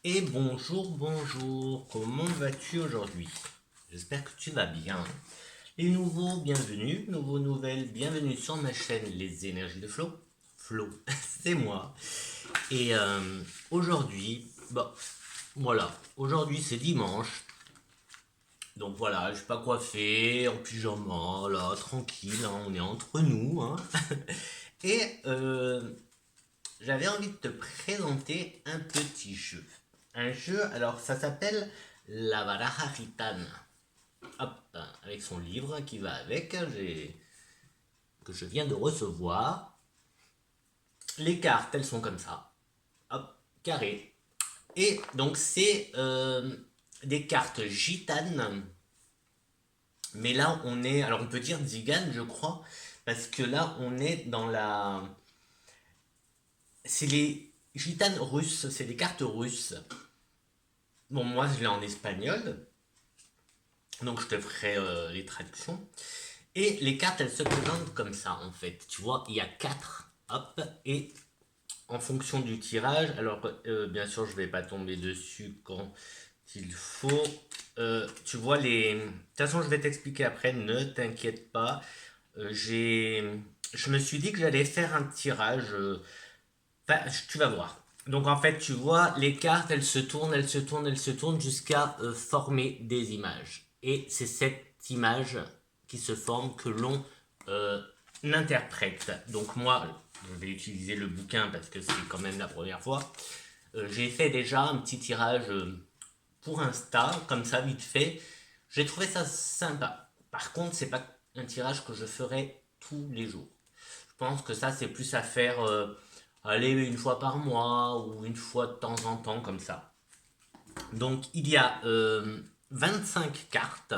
Et bonjour, bonjour, comment vas-tu aujourd'hui? J'espère que tu vas bien. Les nouveaux, bienvenue, nouveaux nouvelles, bienvenue sur ma chaîne Les Énergies de Flo. Flo, c'est moi. Et aujourd'hui, voilà, aujourd'hui c'est dimanche. Donc voilà, je sais pas quoi faire, en pyjama, là, tranquille, hein, on est entre nous, hein. Et j'avais envie de te présenter un petit jeu. Un jeu, alors ça s'appelle La Baraja Gitana. Hop, avec son livre qui va avec, que je viens de recevoir. Les cartes, elles sont comme ça. Hop, carré. Et donc c'est des cartes gitanes. Mais là, on est, alors on peut dire Zigan, je crois, parce que là, on est dans la... C'est les gitanes russes, c'est des cartes russes. Bon, moi, je l'ai en espagnol, donc je te ferai les traductions. Et les cartes, elles se présentent comme ça, en fait. Tu vois, il y a quatre, hop, et en fonction du tirage, alors bien sûr, je vais pas tomber dessus quand il faut. Tu vois les... De toute façon, je vais t'expliquer après, ne t'inquiète pas. J'ai... Je me suis dit que j'allais faire un tirage. Enfin, tu vas voir. Donc en fait, tu vois, les cartes, elles se tournent, elles se tournent, elles se tournent jusqu'à former des images. Et c'est cette image qui se forme que l'on euh, interprète. Donc moi, je vais utiliser le bouquin parce que c'est quand même la première fois. J'ai fait déjà un petit tirage pour Insta, comme ça, vite fait. J'ai trouvé ça sympa. Par contre, c'est pas un tirage que je ferai tous les jours. Je pense que ça, c'est plus à faire, aller une fois par mois ou une fois de temps en temps, comme ça. Donc, il y a 25 cartes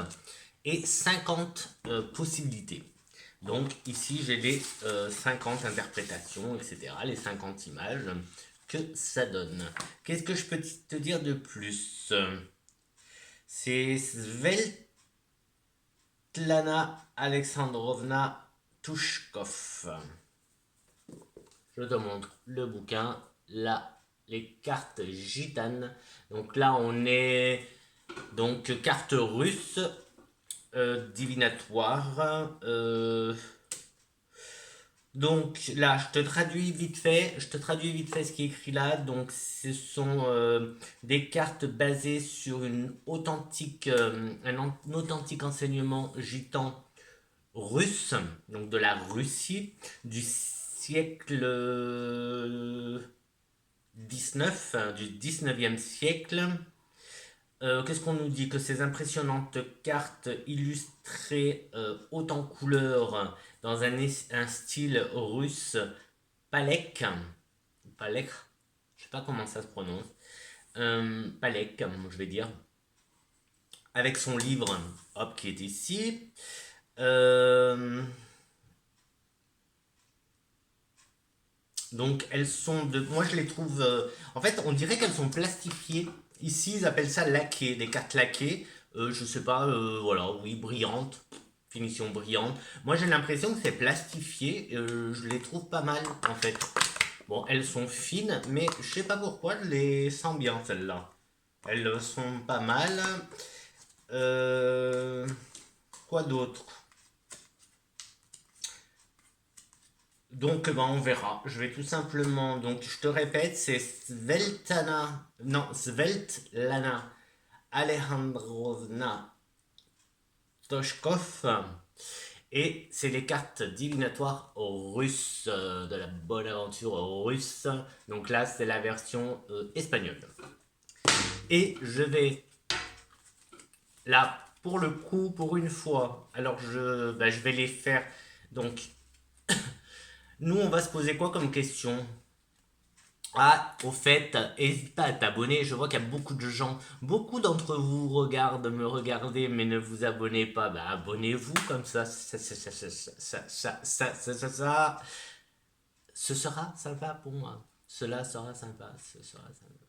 et 50 possibilités. Donc, ici, j'ai les 50 interprétations, etc., les 50 images que ça donne. Qu'est-ce que je peux te dire de plus? C'est Svetlana Alexandrovna Tushkov. Je te montre le bouquin. Là, les cartes gitanes. Donc là, on est donc carte russe divinatoire. Donc là, je te traduis vite fait. Je te traduis vite fait ce qui est écrit là. Donc, ce sont des cartes basées sur un authentique enseignement gitan russe, donc de la Russie du siècle 19, du 19e siècle. Qu'est-ce qu'on nous dit? Que ces impressionnantes cartes illustrées hautes en couleurs dans un style russe palek, palek, je sais pas comment ça se prononce, palek, je vais dire, avec son livre, hop, qui est ici. Euh, Donc elles sont de... Moi je les trouve... En fait on dirait qu'elles sont plastifiées. Ici ils appellent ça laqué, des cartes laquées. Je sais pas, voilà, oui, brillantes. Finition brillante. Moi j'ai l'impression que c'est plastifié. Je les trouve pas mal en fait. Bon, elles sont fines, mais je sais pas pourquoi je les sens bien celles-là. Elles sont pas mal. Euh, Quoi d'autre? Donc, ben, on verra. Je vais tout simplement. Donc, je te répète, c'est Sveltana. Non, Sveltlana Alejandrovna Toshkov. Et c'est les cartes divinatoires russes, de la bonne aventure russe. Donc là, c'est la version espagnole. Et je vais, là, pour le coup, pour une fois, alors je vais les faire. Donc, nous, on va se poser quoi comme question? Ah, au fait, n'hésite pas à t'abonner. Je vois qu'il y a beaucoup de gens, beaucoup d'entre vous me regardez, mais ne vous abonnez pas. Bah, abonnez-vous comme ça. Ce sera sympa pour moi. Cela sera sympa. Ce sera sympa.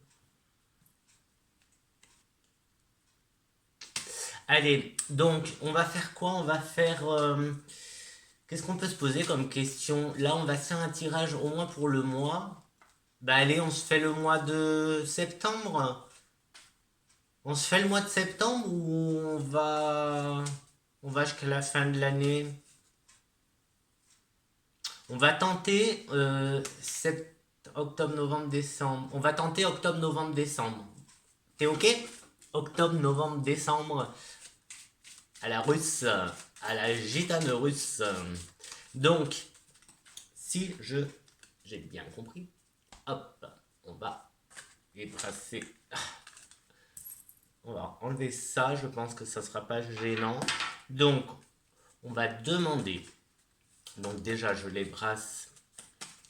Allez, donc, on va faire quoi? On va faire. Qu'est-ce qu'on peut se poser comme question? Là, on va faire un tirage au moins pour le mois. Bah allez, on se fait le mois de septembre. On se fait le mois de septembre ou on va jusqu'à la fin de l'année? On va tenter octobre, novembre, décembre. On va tenter octobre, novembre, décembre. T'es ok? Octobre, novembre, décembre. À la russe. À la gitane russe. Donc, si j'ai bien compris, hop, on va ébrasser. On va enlever ça, je pense que ça ne sera pas gênant. Donc, on va demander. Donc déjà, je les brasse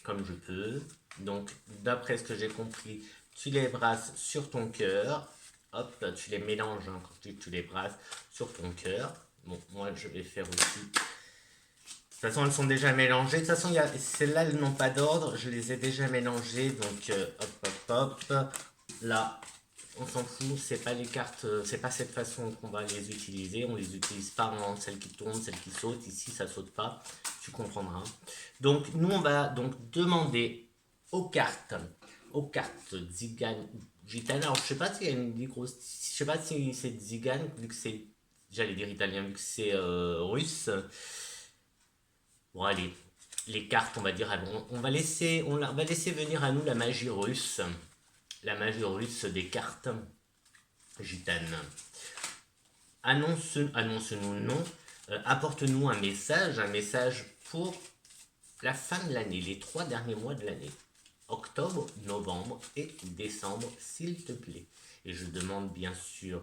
comme je peux. Donc, d'après ce que j'ai compris, tu les brasses sur ton cœur. Hop, tu les mélanges hein, quand tu les brasses sur ton cœur. Bon, moi, je vais faire aussi. De toute façon, elles sont déjà mélangées. De toute façon, celles-là, elles n'ont pas d'ordre. Je les ai déjà mélangées. Donc, hop, hop, hop. Là, on s'en fout. C'est pas les cartes. C'est pas cette façon qu'on va les utiliser. On les utilise pas en celles qui tournent, celles qui sautent. Ici, ça saute pas. Tu comprendras. Donc, nous, on va donc demander aux cartes Zigane ou Gitane. Alors, je sais pas s'il y a une grosse. Je sais pas si c'est Zigane, vu que c'est. J'allais dire italien, vu que c'est russe. Bon, allez, les cartes, on va dire, on va laisser venir à nous la magie russe. La magie russe des cartes gitanes. Annonce-nous non. Apporte-nous un message pour la fin de l'année, les 3 derniers mois de l'année. Octobre, novembre et décembre, s'il te plaît. Et je demande bien sûr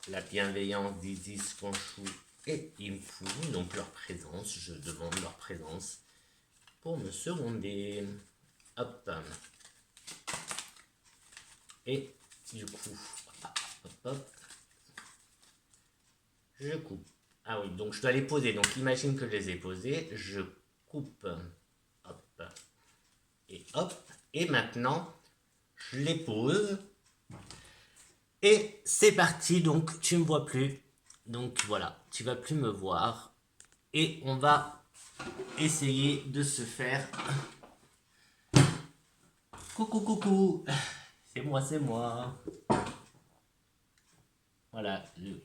la bienveillance d'Isis, Conchou et Imfu, donc leur présence. Je demande leur présence pour me seconder. Hop. Et du coup, hop. Je coupe. Ah oui, donc je dois les poser. Donc imagine que je les ai posés. Je coupe. Hop. Et hop. Et maintenant, je les pose. Et c'est parti. Donc tu me vois plus. Donc voilà, tu vas plus me voir. Et on va essayer de se faire. Coucou, coucou. C'est moi. Voilà, le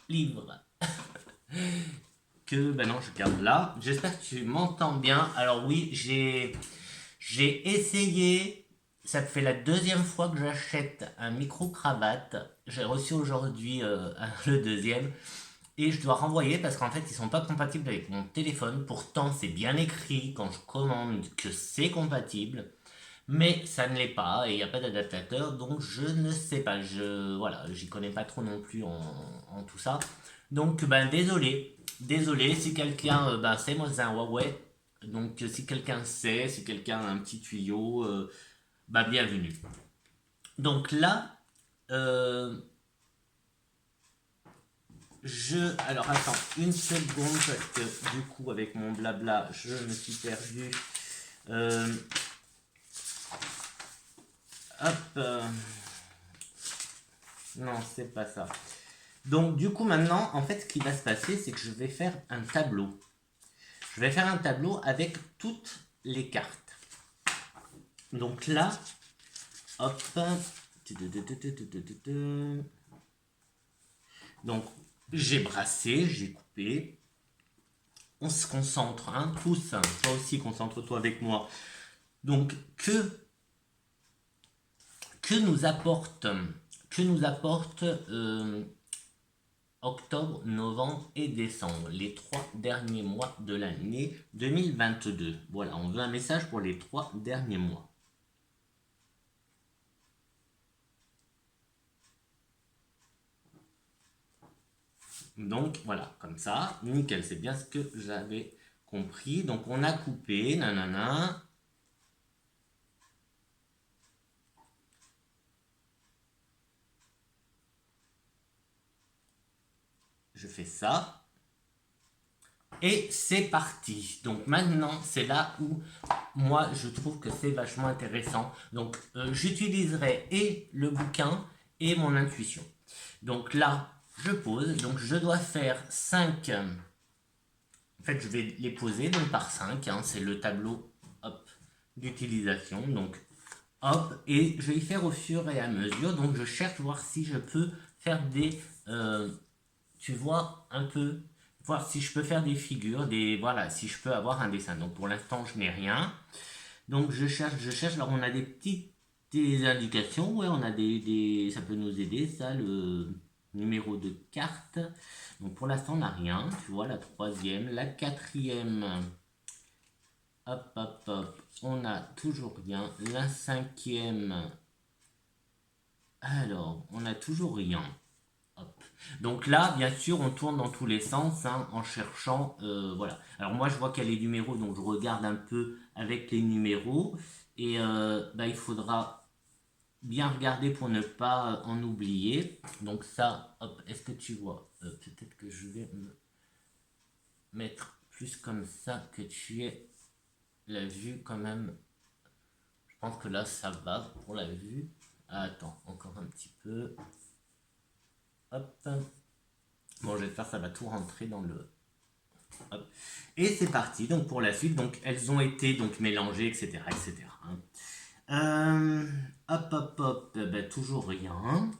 livre. Que, ben non, je garde là. J'espère que tu m'entends bien. Alors oui, j'ai essayé. Ça fait la 2e fois que j'achète un micro-cravate. J'ai reçu aujourd'hui le 2e. Et je dois renvoyer parce qu'en fait, ils sont pas compatibles avec mon téléphone. Pourtant, c'est bien écrit quand je commande que c'est compatible. Mais ça ne l'est pas et il n'y a pas d'adaptateur. Donc, je ne sais pas. Voilà, j'y connais pas trop non plus en tout ça. Donc, ben, désolé si quelqu'un sait, moi c'est un Huawei. Donc, si quelqu'un sait, si quelqu'un a un petit tuyau, bienvenue. Donc là, alors attends une seconde parce que du coup avec mon blabla, je me suis perdu. Hop. Non, c'est pas ça. Donc du coup maintenant, en fait, ce qui va se passer, c'est que je vais faire un tableau. Je vais faire un tableau avec toutes les cartes. Donc là, hop. Donc j'ai brassé, j'ai coupé. On se concentre, hein, tous. Toi aussi, concentre-toi avec moi. Donc que nous apporte octobre, novembre et décembre, les 3 derniers mois de l'année 2022. Voilà, on veut un message pour les 3 derniers mois. Donc voilà, comme ça, nickel, c'est bien ce que j'avais compris. Donc on a coupé, nanana. Je fais ça. Et c'est parti. Donc maintenant, c'est là où moi je trouve que c'est vachement intéressant. Donc j'utiliserai et le bouquin et mon intuition. Donc là, je pose. Donc je dois faire 5. En fait, je vais les poser donc par 5. Hein, c'est le tableau hop, d'utilisation. Donc, hop, et je vais y faire au fur et à mesure. Donc, je cherche voir si je peux faire des, tu vois, un peu, voir si je peux faire des figures, voilà, si je peux avoir un dessin. Donc, pour l'instant, je n'ai rien. Donc, je cherche. Alors, on a des indications, ouais, on a ça peut nous aider, ça, le numéro de carte. Donc, pour l'instant, on n'a rien. Tu vois, la troisième, la quatrième. Hop, hop, hop. On a toujours rien. La cinquième. Alors, on a toujours rien. Hop. Donc là, bien sûr, on tourne dans tous les sens hein, en cherchant. Voilà. Alors moi, je vois qu'il y a les numéros, donc je regarde un peu avec les numéros. Et bah, il faudra bien regarder pour ne pas en oublier. Donc ça, hop, est-ce que tu vois peut-être que je vais me mettre plus comme ça que tu aies la vue quand même. Je pense que là, ça va pour la vue. Ah, attends, encore un petit peu. Hop. Bon, je vais faire, ça va tout rentrer dans le... Hop. Et c'est parti, donc pour la suite, donc elles ont été donc mélangées, etc. etc. Hop, hop, hop, ben, toujours rien.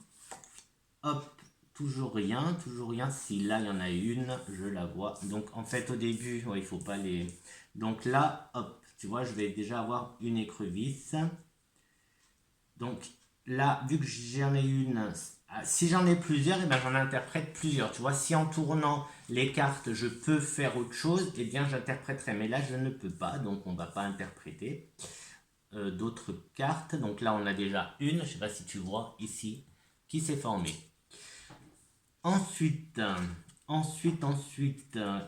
Hop, toujours rien, toujours rien. Si là, il y en a une, je la vois. Donc en fait, au début, ouais, il faut pas les... Donc là, hop, tu vois, je vais déjà avoir une écrevisse. Donc là, vu que j'en ai une, si j'en ai plusieurs, et ben j'en interprète plusieurs. Tu vois, si en tournant les cartes, je peux faire autre chose, et bien j'interpréterai. Mais là, je ne peux pas, donc on ne va pas interpréter d'autres cartes. Donc là, on a déjà une, je ne sais pas si tu vois ici, qui s'est formée. Ensuite,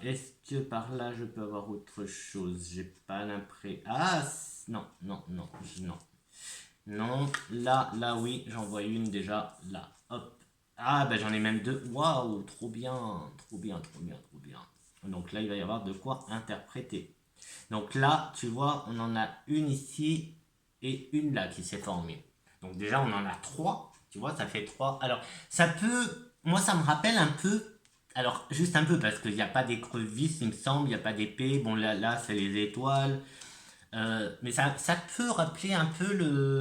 est-ce que par là, je peux avoir autre chose? J'ai pas l'impression... Ah, non, non, non, non. Non, là, oui, j'en vois une déjà, là, hop. Ah, ben j'en ai même deux. Waouh, trop bien, trop bien, trop bien, trop bien. Donc là, il va y avoir de quoi interpréter. Donc là, tu vois, on en a une ici et une là qui s'est formée. Donc déjà, on en a trois. Tu vois, ça fait trois. Alors, ça peut... Moi, ça me rappelle un peu... Alors, juste un peu, parce qu'il n'y a pas d'écrevisse, il me semble, il n'y a pas d'épée. Bon, là, c'est les étoiles. Mais ça peut rappeler un peu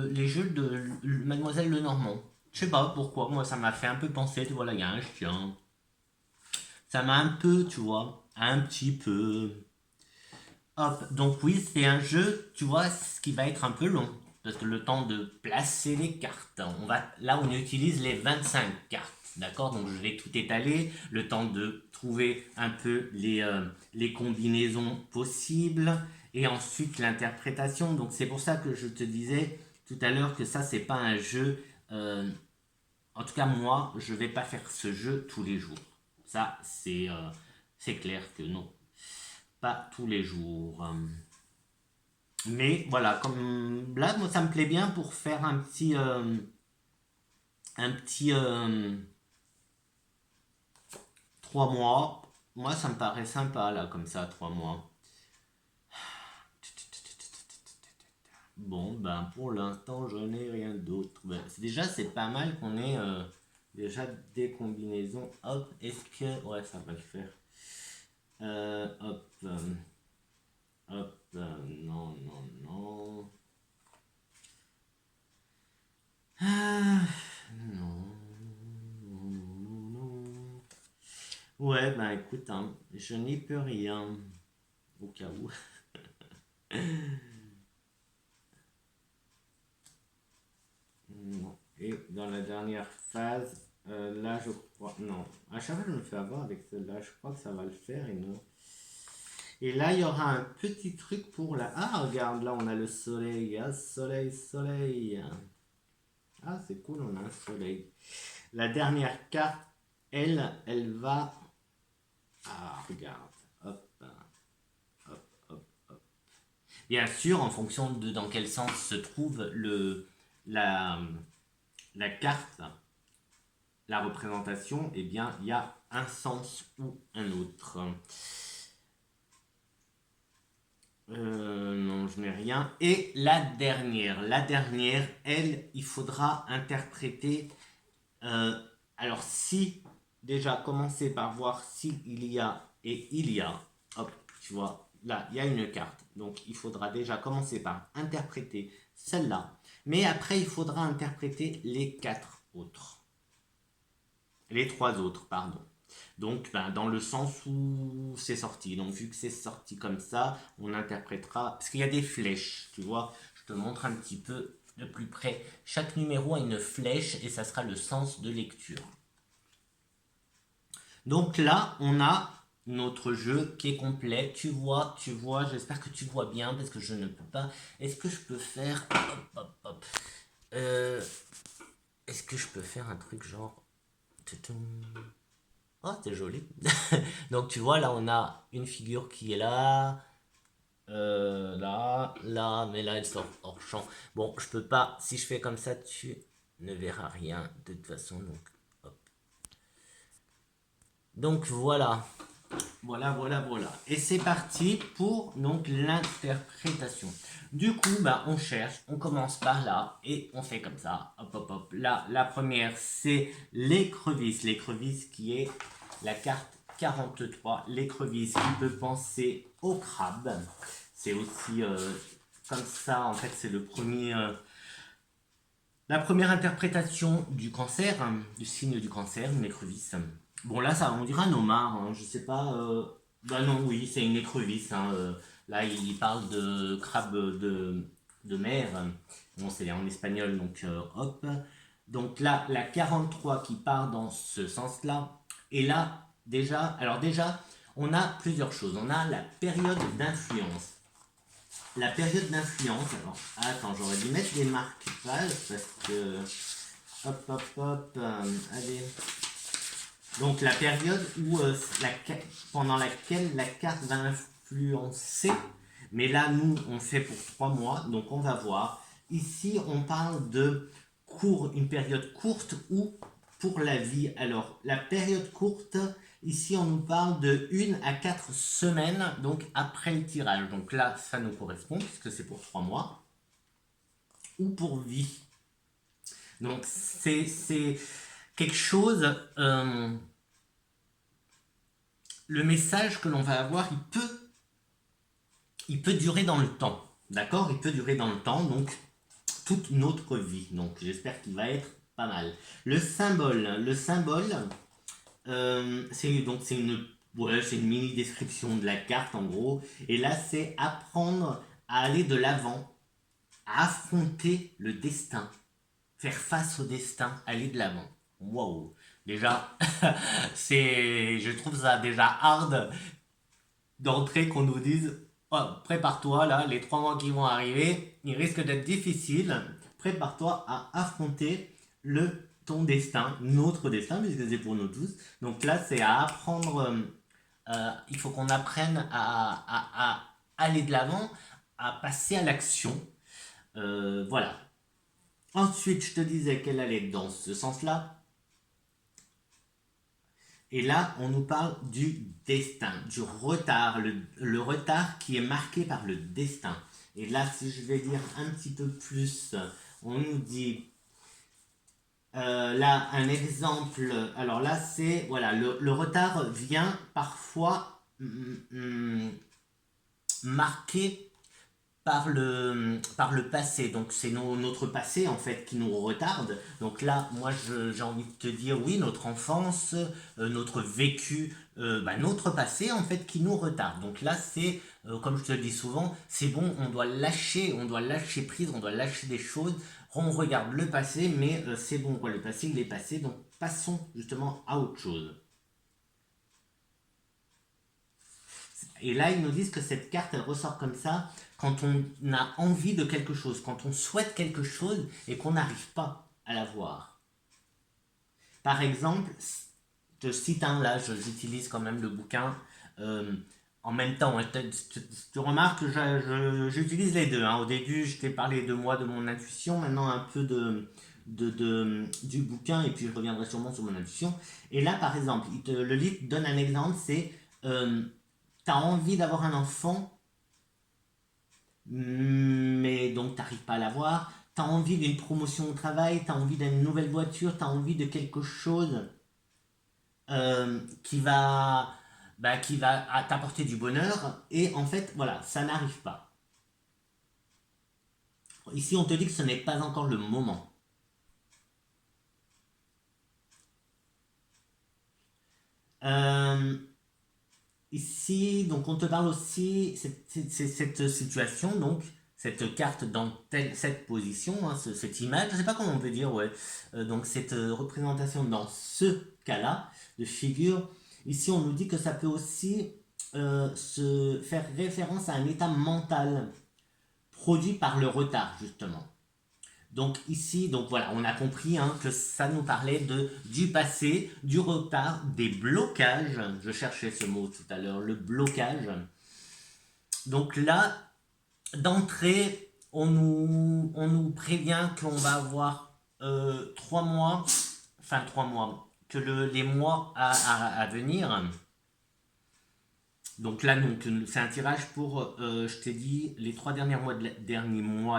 les jeux de Mademoiselle Lenormand. Je sais pas pourquoi, moi ça m'a fait un peu penser, tu vois, là il y a un chien. Ça m'a un peu, tu vois, un petit peu. Hop, donc oui, c'est un jeu, tu vois, ce qui va être un peu long. Parce que le temps de placer les cartes, là on utilise les 25 cartes. D'accord. Donc je vais tout étaler, le temps de trouver un peu les combinaisons possibles et ensuite l'interprétation. Donc c'est pour ça que je te disais tout à l'heure que ça c'est pas un jeu. En tout cas moi je vais pas faire ce jeu tous les jours. Ça c'est clair que non, pas tous les jours. Mais voilà, comme là moi ça me plaît bien pour faire un petit 3 mois. Moi, ça me paraît sympa, là, comme ça, 3 mois. Bon, ben, pour l'instant, je n'ai rien d'autre. Ben, déjà, c'est pas mal qu'on ait déjà des combinaisons. Hop, est-ce que... Ouais, ça va le faire. Hop, hop, non, non, non. Ah, non, non, non, non. Ouais, ben écoute, hein, je n'y peux rien. Au cas où. Non. Et dans la dernière phase, là je crois. Non. À chaque fois je me fais avoir avec celle-là. Je crois que ça va le faire et non. Et là il y aura un petit truc pour la. Ah regarde, là on a le soleil. Ah soleil, soleil. Ah c'est cool, on a un soleil. La dernière carte, elle va. Ah regarde. Hop, hop, hop, hop. Bien sûr, en fonction de dans quel sens se trouve la, la carte, la représentation, eh bien, il y a un sens ou un autre. Non, je n'ai rien. Et la dernière, elle, il faudra interpréter. Alors, déjà commencer par voir s'il y a et il y a. Hop, tu vois, là, il y a une carte. Donc, il faudra déjà commencer par interpréter celle-là. Mais après, il faudra interpréter les 4 autres. Les 3 autres, pardon. Donc, ben, dans le sens où c'est sorti. Donc, vu que c'est sorti comme ça, on interprétera. Parce qu'il y a des flèches, tu vois. Je te montre un petit peu de plus près. Chaque numéro a une flèche et ça sera le sens de lecture. Donc là, on a notre jeu qui est complet. Tu vois, j'espère que tu vois bien parce que je ne peux pas. Est-ce que je peux faire. Hop, hop, hop. Est-ce que je peux faire un truc genre. Oh, c'est joli. Donc tu vois, là, on a une figure qui est là. Là, mais là, elle sort hors champ. Bon, je peux pas. Si je fais comme ça, tu ne verras rien de toute façon. Donc, hop. Donc voilà. Voilà. Et c'est parti pour donc l'interprétation. Du coup, bah, on cherche, on commence par là et on fait comme ça. Hop, hop, hop. Là, la première, c'est l'écrevisse. L'écrevisse qui est la carte 43. L'écrevisse qui peut penser au crabe. C'est aussi comme ça, en fait, c'est le premier. La première interprétation du cancer, du signe du cancer, une écrevisse. Bon, là, ça, on dirait un homard, je sais pas. Bah non, oui, c'est une écrevisse. Là, il parle de crabe de mer. Bon, c'est en espagnol, donc hop. Donc là, la 43 qui part dans ce sens-là. Et là, déjà, on a plusieurs choses. On a la période d'influence. La période d'influence, alors, attends, j'aurais dû mettre des marque-pages parce que. Hop, hop, hop, allez. Donc, la période où, pendant laquelle la carte va influencer. Mais là, nous, on fait pour 3 mois, donc on va voir. Ici, on parle de une période courte ou pour la vie. Alors, la période courte, ici, on nous parle de 1 à 4 semaines, donc après le tirage. Donc là, ça nous correspond, puisque c'est pour 3 mois. Ou pour vie. Donc, c'est quelque chose... le message que l'on va avoir, il peut durer dans le temps. D'accord? Il peut durer dans le temps, donc toute notre vie. Donc, j'espère qu'il va être pas mal. Le symbole, c'est une mini description de la carte en gros. Et là, c'est apprendre à aller de l'avant, à affronter le destin, faire face au destin, aller de l'avant. Wow. Déjà, je trouve ça déjà hard d'entrée qu'on nous dise oh, prépare-toi là, les 3 mois qui vont arriver, ils risquent d'être difficiles. Prépare-toi à affronter ton destin, notre destin, puisque c'est pour nous tous. Donc là, c'est à apprendre. Il faut qu'on apprenne à aller de l'avant, à passer à l'action. Voilà. Ensuite, je te disais qu'elle allait dans ce sens-là. Et là, on nous parle du destin, du retard, le retard qui est marqué par le destin. Et là, si je vais dire un petit peu plus, on nous dit, là, un exemple, alors là, c'est, voilà, le retard vient parfois marqué par le passé. Donc c'est notre passé en fait qui nous retarde. Donc là, moi j'ai envie de te dire oui, notre enfance, notre vécu, notre passé en fait qui nous retarde. Donc là c'est, comme je te le dis souvent, c'est bon, on doit lâcher prise, on doit lâcher des choses. On regarde le passé, mais c'est bon, quoi, le passé il est passé, donc passons justement à autre chose. Et là, ils nous disent que cette carte, elle ressort comme ça quand on a envie de quelque chose, quand on souhaite quelque chose et qu'on n'arrive pas à l'avoir. Par exemple, je cite un là, j'utilise quand même le bouquin en même temps. Tu remarques que j'utilise les deux. Au début, je t'ai parlé de moi, de mon intuition, maintenant un peu du bouquin, et puis je reviendrai sûrement sur mon intuition. Et là, par exemple, le livre donne un exemple, c'est t'as envie d'avoir un enfant, mais donc t'arrives pas à l'avoir. T'as envie d'une promotion au travail, t'as envie d'une nouvelle voiture, t'as envie de quelque chose qui va bah, qui va t'apporter du bonheur, et en fait, voilà, ça n'arrive pas. Ici, on te dit que ce n'est pas encore le moment. Euh, Ici, donc on te parle aussi, c'est cette situation, donc cette carte dans cette position, hein, cette image, je ne sais pas comment on peut dire, ouais. Donc cette représentation dans ce cas-là de figure, ici on nous dit que ça peut aussi se faire référence à un état mental produit par le retard, justement. Donc ici, donc voilà, on a compris hein, que ça nous parlait du passé, du retard, des blocages. Je cherchais ce mot tout à l'heure, le blocage. Donc là, d'entrée, on nous prévient qu'on va avoir 3 mois, enfin 3 mois, que les mois à venir. Donc là, donc, c'est un tirage pour, je t'ai dit, les 3 derniers mois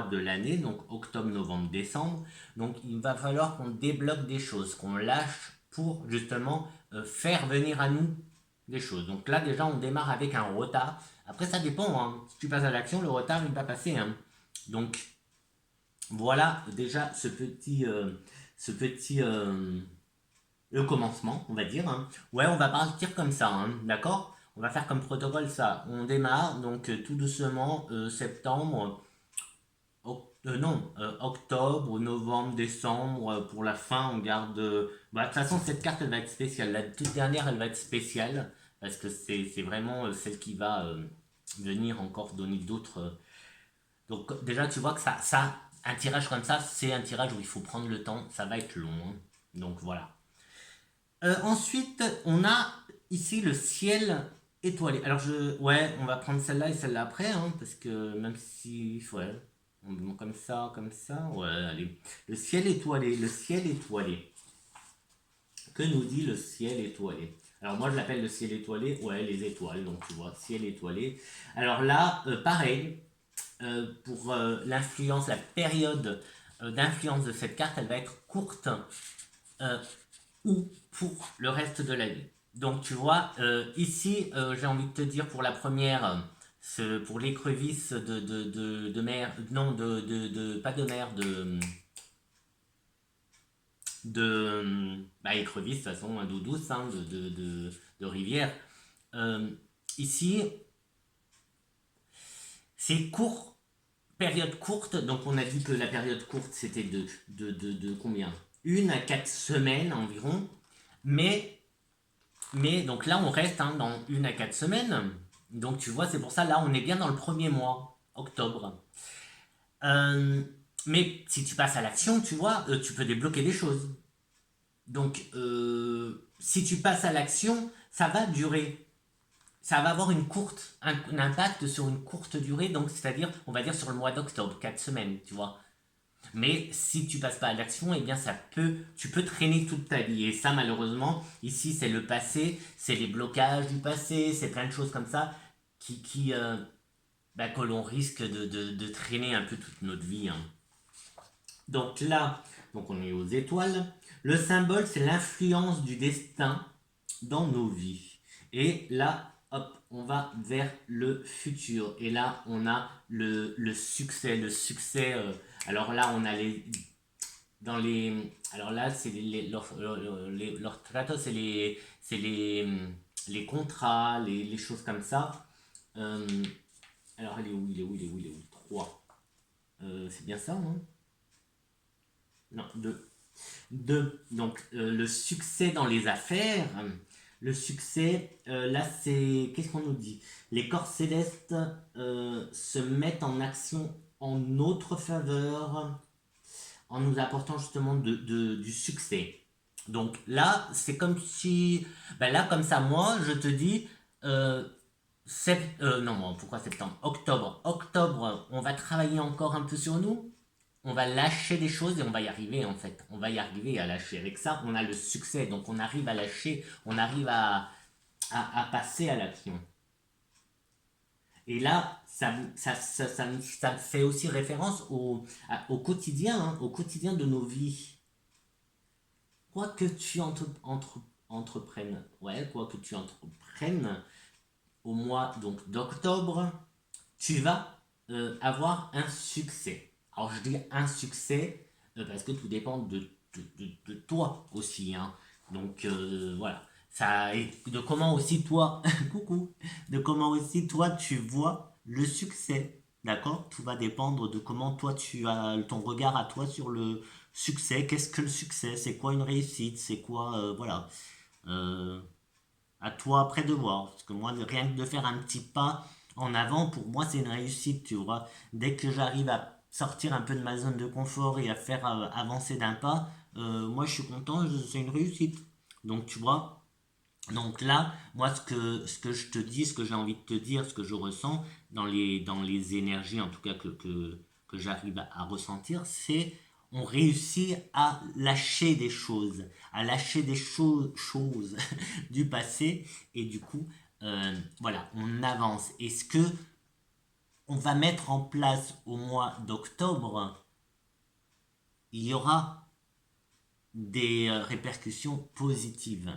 de l'année, donc octobre, novembre, décembre. Donc il va falloir qu'on débloque des choses, qu'on lâche pour justement faire venir à nous des choses. Donc là, déjà, on démarre avec un retard. Après, ça dépend. Hein. Si tu passes à l'action, le retard, il va passer. Hein. Donc voilà déjà le commencement, on va dire. Hein. Ouais, on va partir comme ça, hein, d'accord? On va faire comme protocole ça. On démarre, donc tout doucement, septembre, non, octobre, novembre, décembre, pour la fin, on garde... bah, de toute façon, cette carte, elle va être spéciale. La toute dernière, elle va être spéciale, parce que c'est vraiment celle qui va venir encore donner d'autres... Donc déjà, tu vois que un tirage comme ça, c'est un tirage où il faut prendre le temps, ça va être long. Hein. Donc voilà. Ensuite, on a ici le ciel étoilé. Alors, ouais, on va prendre celle-là et celle-là après, hein, parce que même si, ouais, comme ça, ouais, allez. Le ciel étoilé, le ciel étoilé. Que nous dit le ciel étoilé? Alors, moi, je l'appelle le ciel étoilé, ouais, les étoiles, donc tu vois, ciel étoilé. Alors là, pareil, pour l'influence, la période d'influence de cette carte, elle va être courte. Ou pour le reste de la vie. Donc tu vois, ici, j'ai envie de te dire pour la première, pour l'écrevisse de mer, non, pas de mer, bah, écrevisse, de toute façon, d'eau douce, hein, de rivière. Ici, c'est court, période courte, donc on a dit que la période courte c'était de combien 1 à 4 semaines environ, mais donc là, on reste hein, dans 1 à 4 semaines. Donc tu vois, c'est pour ça, là, on est bien dans le premier mois, octobre. Mais si tu passes à l'action, tu vois, tu peux débloquer des choses. Donc, si tu passes à l'action, ça va durer. Ça va avoir un impact sur une courte durée, donc c'est-à-dire, on va dire sur le mois d'octobre, 4 semaines, tu vois. Mais si tu passes pas à l'action, eh bien tu peux traîner toute ta vie. Et ça, malheureusement, ici, c'est le passé, c'est les blocages du passé, c'est plein de choses comme ça bah, que l'on risque de traîner un peu toute notre vie. Hein. Donc là, donc on est aux étoiles. Le symbole, c'est l'influence du destin dans nos vies. Et là, hop, on va vers le futur. Et là, on a le succès. Le succès, alors là, on a alors là, c'est leur trato, les contrats, les choses comme ça. Alors, il est où 3. C'est bien ça, non? Non, 2. 2. Donc, le succès dans les affaires. Le succès, là, c'est... Qu'est-ce qu'on nous dit? Les corps célestes se mettent en action en notre faveur en nous apportant justement du succès. Donc là, c'est comme si... Ben là, comme ça, moi, je te dis... non, pourquoi septembre? Octobre. Octobre, on va travailler encore un peu sur nous. On va lâcher des choses et on va y arriver en fait. On va y arriver à lâcher. Avec ça, on a le succès. Donc on arrive à lâcher, on arrive à passer à l'action. Et là, ça fait aussi référence au quotidien, hein, au quotidien de nos vies. Quoi que tu entreprennes, ouais, quoi que tu entreprennes au mois donc d'octobre, tu vas avoir un succès. Alors je dis un succès parce que tout dépend de toi aussi, hein. Donc voilà. Ça, et de comment aussi toi, coucou, de comment aussi toi tu vois le succès. D'accord? Tout va dépendre de comment toi tu as ton regard à toi sur le succès. Qu'est-ce que le succès? C'est quoi une réussite? C'est quoi, voilà. Euh, à toi après de voir. Parce que moi, rien que de faire un petit pas en avant, pour moi, c'est une réussite, tu vois. Dès que j'arrive à sortir un peu de ma zone de confort et à faire avancer d'un pas, moi, je suis content, c'est une réussite. Donc, tu vois, donc là, moi, ce que je te dis, ce que j'ai envie de te dire, ce que je ressens dans les énergies, en tout cas que j'arrive à ressentir, c'est on réussit à lâcher des choses, choses du passé, et du coup, voilà, on avance. Et ce que on va mettre en place au mois d'octobre, il y aura des répercussions positives.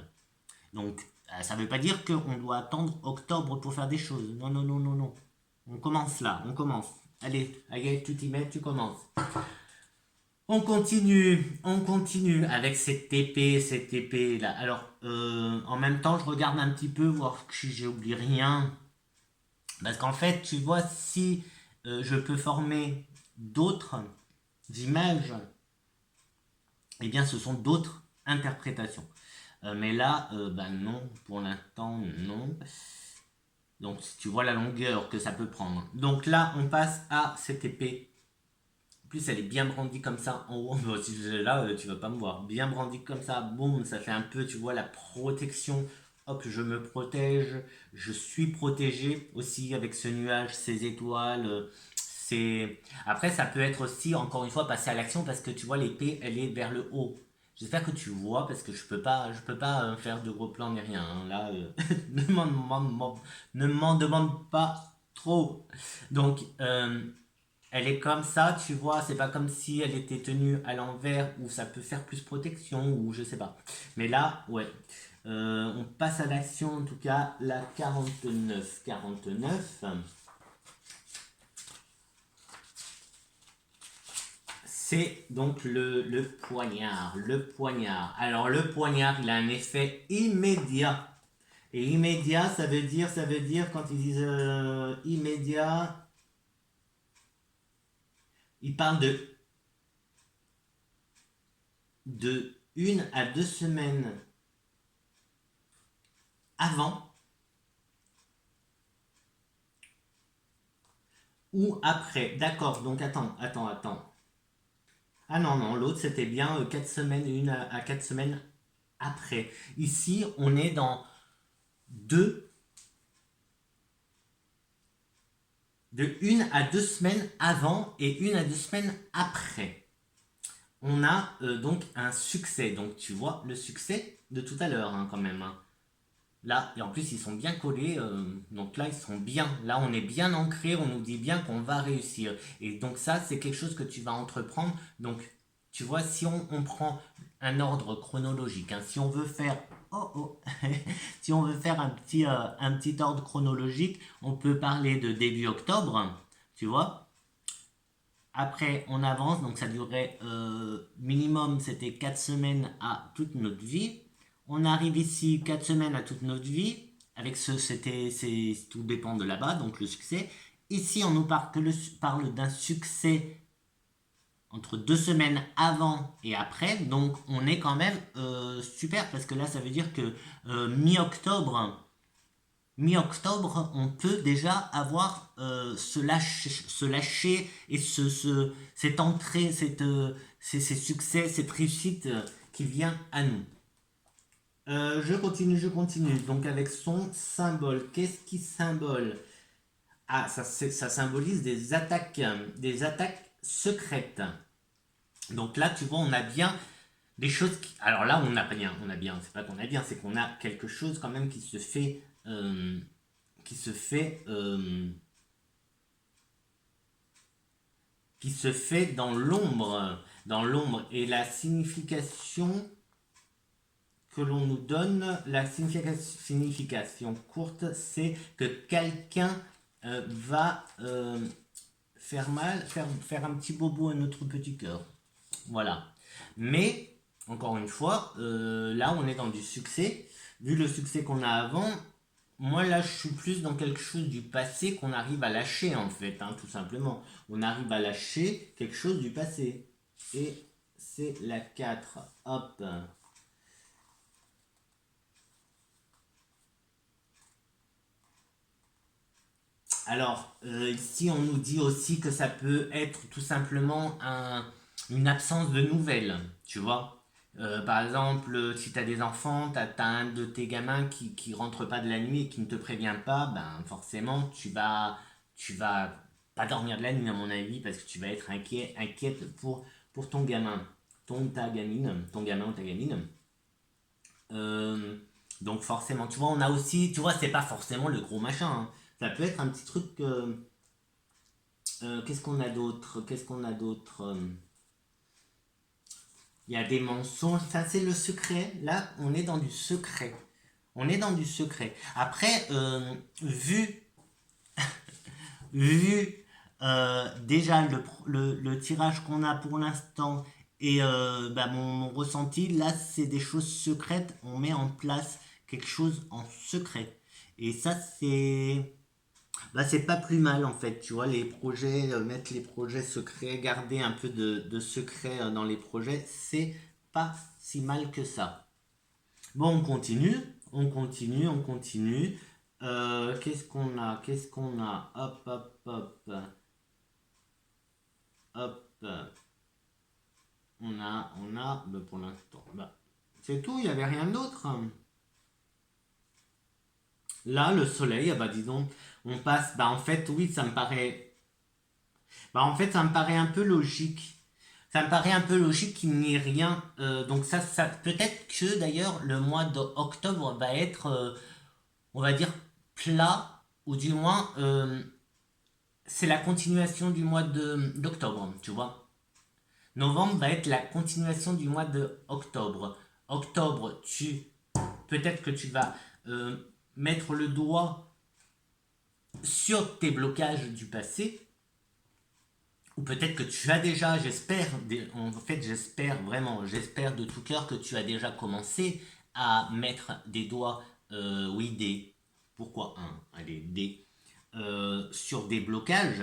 Donc, ça ne veut pas dire qu'on doit attendre octobre pour faire des choses. Non, non, non, non, non. On commence là, on commence. Allez, allez, tu t'y mets, tu commences. On continue avec cette épée là. Alors, en même temps, je regarde un petit peu, voir si j'ai oublié rien. Parce qu'en fait, tu vois, si je peux former d'autres images, eh bien, ce sont d'autres interprétations. Mais là, bah non, pour l'instant, non. Donc, si tu vois la longueur que ça peut prendre. Donc là, on passe à cette épée. En plus, elle est bien brandie comme ça en haut. Bon, si je là, tu vas pas me voir. Bien brandie comme ça, boum, ça fait un peu, tu vois, la protection. Hop, je me protège. Je suis protégé aussi avec ce nuage, ces étoiles. C'est... Après, ça peut être aussi, encore une fois, passer à l'action parce que tu vois, l'épée, elle est vers le haut. J'espère que tu vois parce que je peux pas faire de gros plans ni rien, hein. Là, ne m'en demande pas trop. Donc, elle est comme ça, tu vois, c'est pas comme si elle était tenue à l'envers où ça peut faire plus protection ou je sais pas. Mais là, ouais. On passe à l'action, en tout cas, la 49. 49, c'est donc le poignard. Le poignard. Alors, le poignard, il a un effet immédiat. Et immédiat, ça veut dire quand ils disent immédiat, ils parlent de 1 à 2 semaines avant ou après. D'accord, donc attends. Ah non, non, l'autre c'était bien 4 semaines, 1 à 4 semaines après. Ici, on est dans deux, de 1 à 2 semaines avant et 1 à 2 semaines après. On a donc un succès. Donc tu vois le succès de tout à l'heure, hein, quand même, hein. Là, et en plus ils sont bien collés, donc là ils sont bien, là on est bien ancré, on nous dit bien qu'on va réussir. Et donc ça c'est quelque chose que tu vas entreprendre. Donc tu vois, si on prend un ordre chronologique, hein, si on veut faire, oh oh, si on veut faire un petit ordre chronologique, on peut parler de début octobre, tu vois. Après, on avance, donc ça durait minimum, c'était 4 semaines à toute notre vie. On arrive ici, 4 semaines à toute notre vie. Avec tout dépend de là-bas, donc le succès. Ici, on nous parle d'un succès entre 2 semaines avant et après. Donc, on est quand même super parce que là, ça veut dire que mi-octobre, on peut déjà avoir se lâcher et cette entrée, ces succès, cette réussite qui vient à nous. Je continue. Donc avec son symbole, qu'est-ce qui symbole? Ah, ça symbolise des attaques secrètes. Donc là, tu vois, on a bien des choses qui... Alors là, on a bien, c'est pas qu'on a bien, c'est qu'on a quelque chose quand même qui se fait qui se fait dans l'ombre, et la signification que l'on nous donne, la signification courte, c'est que quelqu'un va faire mal, faire un petit bobo à notre petit cœur. Voilà. Mais, encore une fois, là, on est dans du succès. Vu le succès qu'on a avant, moi, là, je suis plus dans quelque chose du passé qu'on arrive à lâcher, en fait, hein, tout simplement. On arrive à lâcher quelque chose du passé. Et c'est la 4. Hop. Alors, ici, on nous dit aussi que ça peut être tout simplement une absence de nouvelles, tu vois. Par exemple, si tu as des enfants, tu as un de tes gamins qui rentre pas de la nuit et qui ne te prévient pas, ben forcément, tu vas pas dormir de la nuit, à mon avis, parce que tu vas être inquiète pour ton gamin, ta gamine, ton gamin ou ta gamine. Euh, donc forcément, tu vois, on a aussi, tu vois, c'est pas forcément le gros machin, hein. Ça peut être un petit truc. Qu'est-ce qu'on a d'autre? Qu'est-ce qu'on a d'autre? Il y a des mensonges. Ça, c'est le secret. Là, on est dans du secret. On est dans du secret. Après, vu déjà le tirage qu'on a pour l'instant et bah, mon ressenti, là, c'est des choses secrètes. On met en place quelque chose en secret. Et ça, c'est pas plus mal en fait, tu vois, les projets, mettre les projets secrets, garder un peu de secret dans les projets, c'est pas si mal que ça. Bon, on continue, on continue, on continue. Qu'est-ce qu'on a? Qu'est-ce qu'on a? Hop, hop, hop, hop. Bah, pour l'instant, bah, c'est tout, il n'y avait rien d'autre. Là, le soleil, ah bah disons, on passe, bah en fait, oui, ça me paraît un peu logique. Ça me paraît un peu logique qu'il n'y ait rien. Donc ça peut-être que d'ailleurs le mois d'octobre va être, on va dire, plat, ou du moins c'est la continuation du mois d'octobre, tu vois. Novembre va être la continuation du mois de octobre. Octobre, peut-être que tu vas euh, mettre le doigt sur tes blocages du passé, ou peut-être que tu as déjà, en fait j'espère vraiment, j'espère de tout cœur que tu as déjà commencé à mettre des doigts, oui pourquoi un, allez des, sur des blocages,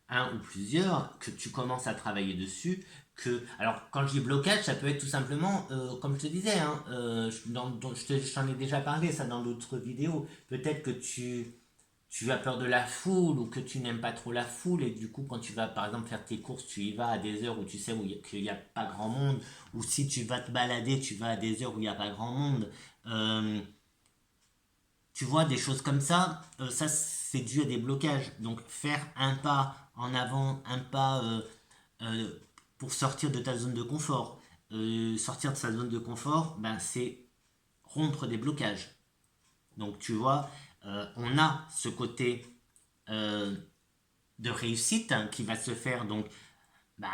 un ou plusieurs, que tu commences à travailler dessus, alors quand je dis blocage, ça peut être tout simplement, comme je te disais, hein, j'en ai déjà parlé ça dans d'autres vidéos, peut-être que tu as peur de la foule ou que tu n'aimes pas trop la foule et du coup quand tu vas par exemple faire tes courses tu y vas à des heures où tu sais qu'il n'y a pas grand monde, ou si tu vas te balader tu vas à des heures où il n'y a pas grand monde. Euh, Tu vois, des choses comme ça, ça c'est dû à des blocages. Donc faire un pas en avant, un pas euh, pour sortir de ta zone de confort. Sortir de sa zone de confort, ben, c'est rompre des blocages. Donc tu vois, on a ce côté euh, de réussite, hein, qui va se faire. Donc, bah,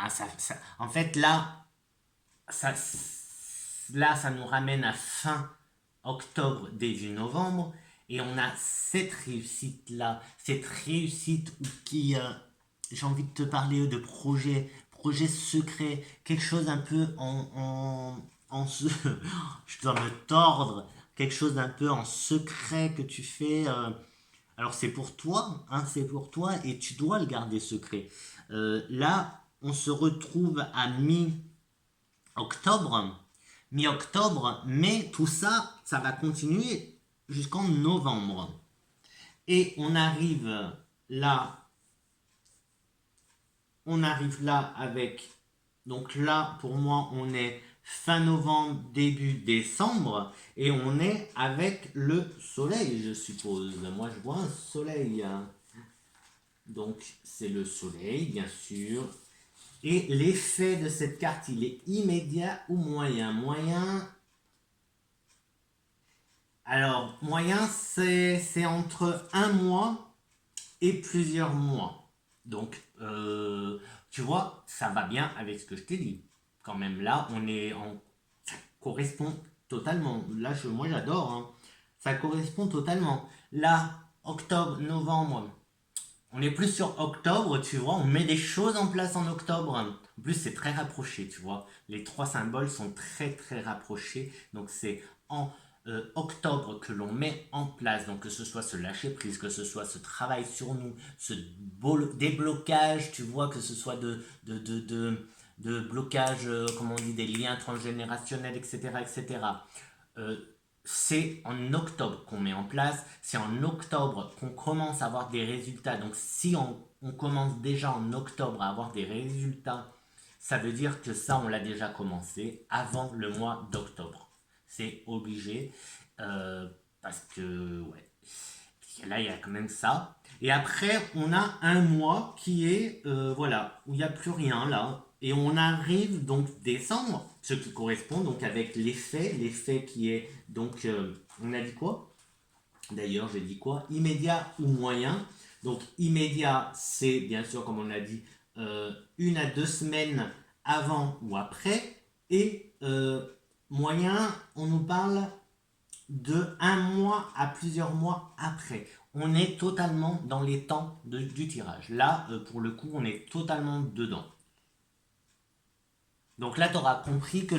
en fait, ça, ça nous ramène à fin octobre, début novembre, et on a cette réussite-là, cette réussite qui, j'ai envie de te parler de projet secret, quelque chose un peu je dois me tordre, quelque chose d'un peu en secret que tu fais. Alors c'est pour toi, hein, c'est pour toi et tu dois le garder secret. Là, on se retrouve à mi-octobre, mais tout ça, ça va continuer jusqu'en novembre. Et là, on arrive là avec, donc là, pour moi, on est fin novembre, début décembre, et on est avec le soleil, je suppose. Moi, je vois un soleil, hein. Donc, c'est le soleil, bien sûr. Et l'effet de cette carte, il est immédiat ou moyen? Moyen. Alors, moyen, c'est entre un mois et plusieurs mois. Donc, tu vois, ça va bien avec ce que je t'ai dit. Quand même, là, ça correspond totalement. Là, moi, j'adore, hein. Ça correspond totalement. Là, octobre, novembre, on est plus sur octobre, tu vois, on met des choses en place en octobre. En plus, c'est très rapproché, tu vois. Les trois symboles sont très très rapprochés. Donc, c'est en octobre que l'on met en place. Donc, que ce soit ce lâcher prise, que ce soit ce travail sur nous, ce déblocage, tu vois, que ce soit de blocage, comment on dit, des liens transgénérationnels, etc. etc. Euh, c'est en octobre qu'on met en place, c'est en octobre qu'on commence à avoir des résultats. Donc si on commence déjà en octobre à avoir des résultats, ça veut dire que ça, on l'a déjà commencé avant le mois d'octobre. C'est obligé, parce que, ouais, là, il y a quand même ça. Et après, on a un mois qui est, voilà, où il n'y a plus rien là. Et on arrive donc décembre, ce qui correspond donc avec l'effet qui est donc, on a dit quoi? D'ailleurs, j'ai dit quoi? Immédiat ou moyen. Donc immédiat, c'est bien sûr, comme on a dit, 1 à 2 semaines avant ou après. Et moyen, on nous parle de 1 mois à plusieurs mois après. On est totalement dans les temps du tirage. Là, pour le coup, on est totalement dedans. Donc là, tu auras compris que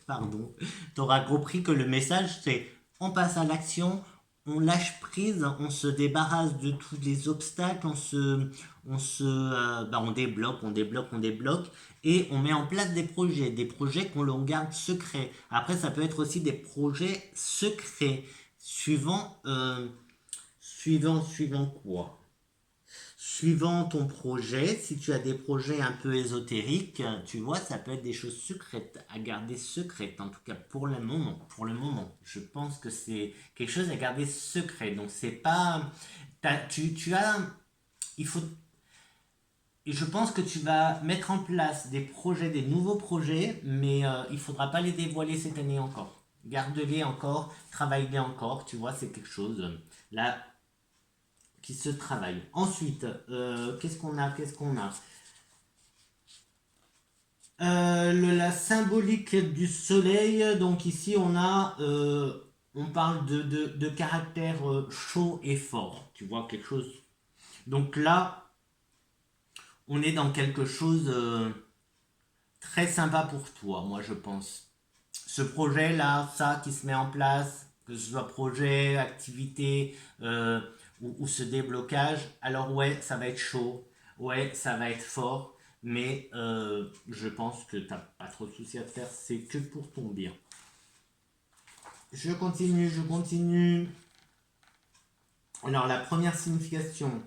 pardon, t'auras compris que le message, c'est on passe à l'action, on lâche prise, on se débarrasse de tous les obstacles, on débloque, on débloque, et on met en place des projets qu'on l'on garde secrets. Après, ça peut être aussi des projets secrets, suivant quoi? Suivant ton projet, si tu as des projets un peu ésotériques, tu vois, ça peut être des choses secrètes, à garder secrètes, en tout cas pour le moment. Pour le moment, je pense que c'est quelque chose à garder secret. Donc c'est pas, tu as, il faut, et je pense que tu vas mettre en place des projets, des nouveaux projets, mais il faudra pas les dévoiler cette année encore. Garde-les encore, travaille-les encore, tu vois, c'est quelque chose. Là, qui se travaille. Ensuite, qu'est-ce qu'on a? La symbolique du soleil, donc ici on parle de caractère chaud et fort, tu vois, quelque chose. Donc là, on est dans quelque chose très sympa pour toi, moi je pense. Ce projet-là, ça qui se met en place, que ce soit projet, activité ou ce déblocage, alors ouais, ça va être chaud, ouais, ça va être fort, mais je pense que t'as pas trop de soucis à te faire, c'est que pour ton bien. Je continue, je continue. Alors la première signification,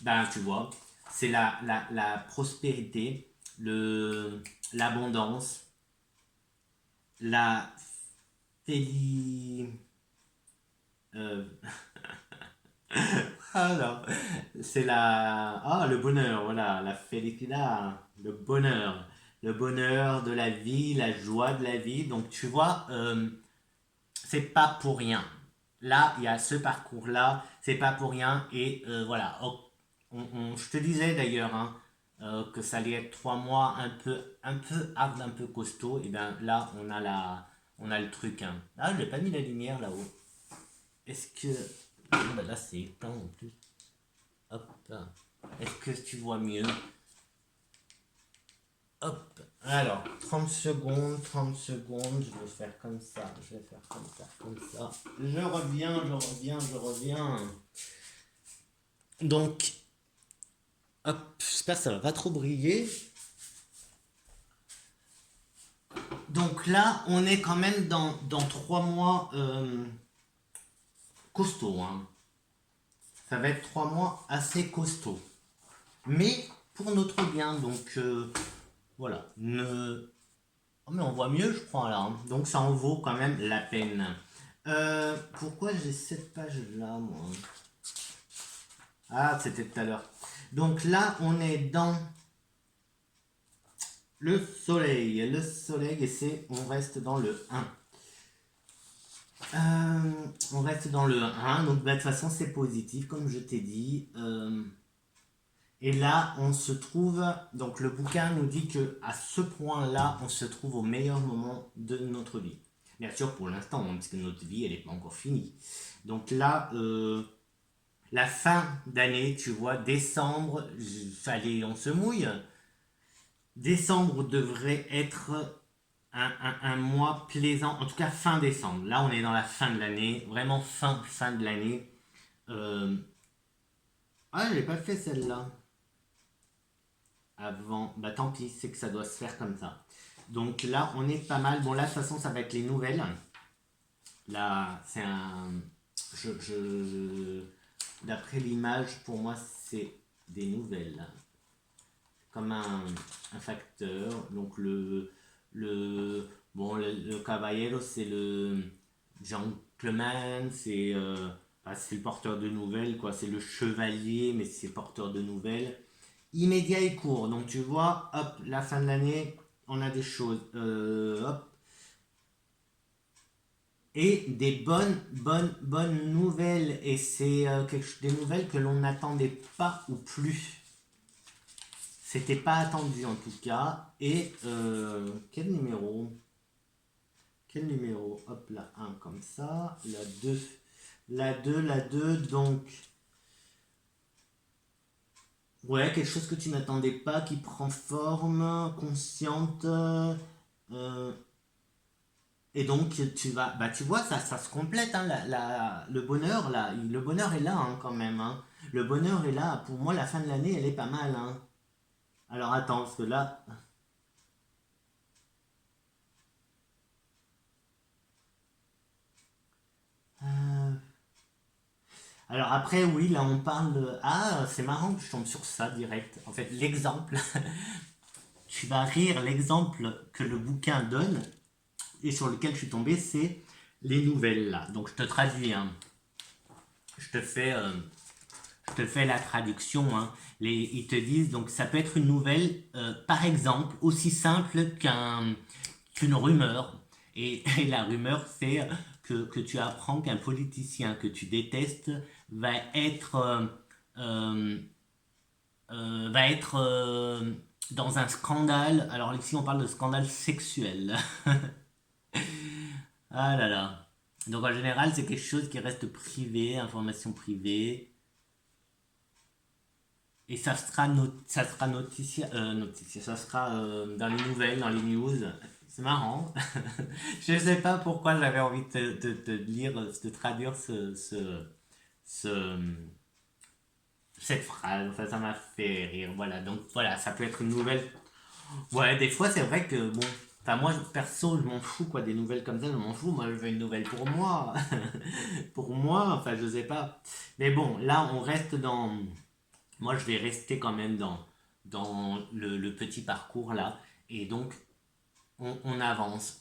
ben tu vois, c'est la prospérité, l'abondance, la féli... euh, ah non, c'est le bonheur, voilà, la felicidad, le bonheur de la vie, la joie de la vie. Donc tu vois, c'est pas pour rien. Là, il y a ce parcours-là, c'est pas pour rien. Et voilà, oh, je te disais d'ailleurs, hein, que ça allait être 3 mois un peu hard, un peu costaud. Et bien là, on a le truc, hein. Ah, j'ai pas mis la lumière là-haut. Est-ce que... Ah, bah là, c'est éteint en plus. Hop. Est-ce que tu vois mieux? Hop. Alors, 30 secondes, 30 secondes. Je vais faire comme ça. Je vais faire comme ça, comme ça. Je reviens, je reviens, je reviens. Donc, hop. J'espère que ça va pas trop briller. Donc là, on est quand même dans 3 mois costauds, hein. Ça va être 3 mois assez costauds. Mais pour notre bien, donc voilà. Oh, mais on voit mieux, je crois, là, hein. Donc ça en vaut quand même la peine. Pourquoi j'ai cette page-là, moi? Ah, c'était tout à l'heure. Donc là, on est dans le soleil. Le soleil, et on reste dans le 1. On reste dans le 1, donc bah, de toute façon, c'est positif, comme je t'ai dit. Et là, on se trouve, donc le bouquin nous dit que à ce point-là, on se trouve au meilleur moment de notre vie. Bien sûr, pour l'instant, hein, parce que notre vie, elle n'est pas encore finie. Donc là, la fin d'année, tu vois, décembre, allez, on se mouille. Décembre devrait être un mois plaisant, en tout cas fin décembre. Là, on est dans la fin de l'année, vraiment fin de l'année. Euh, Ah, je l'ai pas fait celle-là. Avant, bah tant pis, c'est que ça doit se faire comme ça. Donc là, on est pas mal. Bon, là, de toute façon, ça va être les nouvelles. Là, c'est un. D'après l'image, pour moi, c'est des nouvelles. Comme un facteur. Donc le caballero, c'est le gentleman, c'est le porteur de nouvelles, quoi. C'est le chevalier, mais c'est porteur de nouvelles. Immédiat et court. Donc tu vois, hop, la fin de l'année, on a des choses. Hop. Et des bonnes nouvelles. Et c'est des nouvelles que l'on n'attendait pas ou plus. C'était pas attendu en tout cas. Et quel numéro? Quel numéro? Hop, la 1 comme ça. La 2. La 2. Donc, ouais, quelque chose que tu n'attendais pas qui prend forme, consciente. Et donc, bah, tu vois, ça se complète, hein, le bonheur, là. Le bonheur est là, hein, quand même, hein. Le bonheur est là. Pour moi, la fin de l'année, elle est pas mal, hein. Alors, attends, parce que là. euh, Alors après, oui, là on parle de... Ah, c'est marrant que je tombe sur ça direct. En fait, l'exemple, tu vas rire, l'exemple que le bouquin donne et sur lequel je suis tombé, c'est les nouvelles là. Donc je te traduis, hein. Je te fais, euh, je te fais la traduction, hein. Ils te disent, donc ça peut être une nouvelle, par exemple, aussi simple qu'une rumeur. Et la rumeur, c'est que tu apprends qu'un politicien que tu détestes va être, euh, va être dans un scandale. Alors ici, on parle de scandale sexuel. Ah là là. Donc en général, c'est quelque chose qui reste privé, information privée. Et ça sera ça sera dans les nouvelles, dans les news. C'est marrant. Je ne sais pas pourquoi j'avais envie de lire, de traduire ce, cette phrase. Enfin, ça m'a fait rire. Voilà, donc voilà, ça peut être une nouvelle. Ouais, des fois, c'est vrai que, bon, enfin, moi, perso, je m'en fous, quoi, des nouvelles comme ça, je m'en fous. Moi, je veux une nouvelle pour moi. Pour moi, enfin, je sais pas. Mais bon, là, on reste dans. Moi, je vais rester quand même dans le petit parcours là. Et donc, on avance.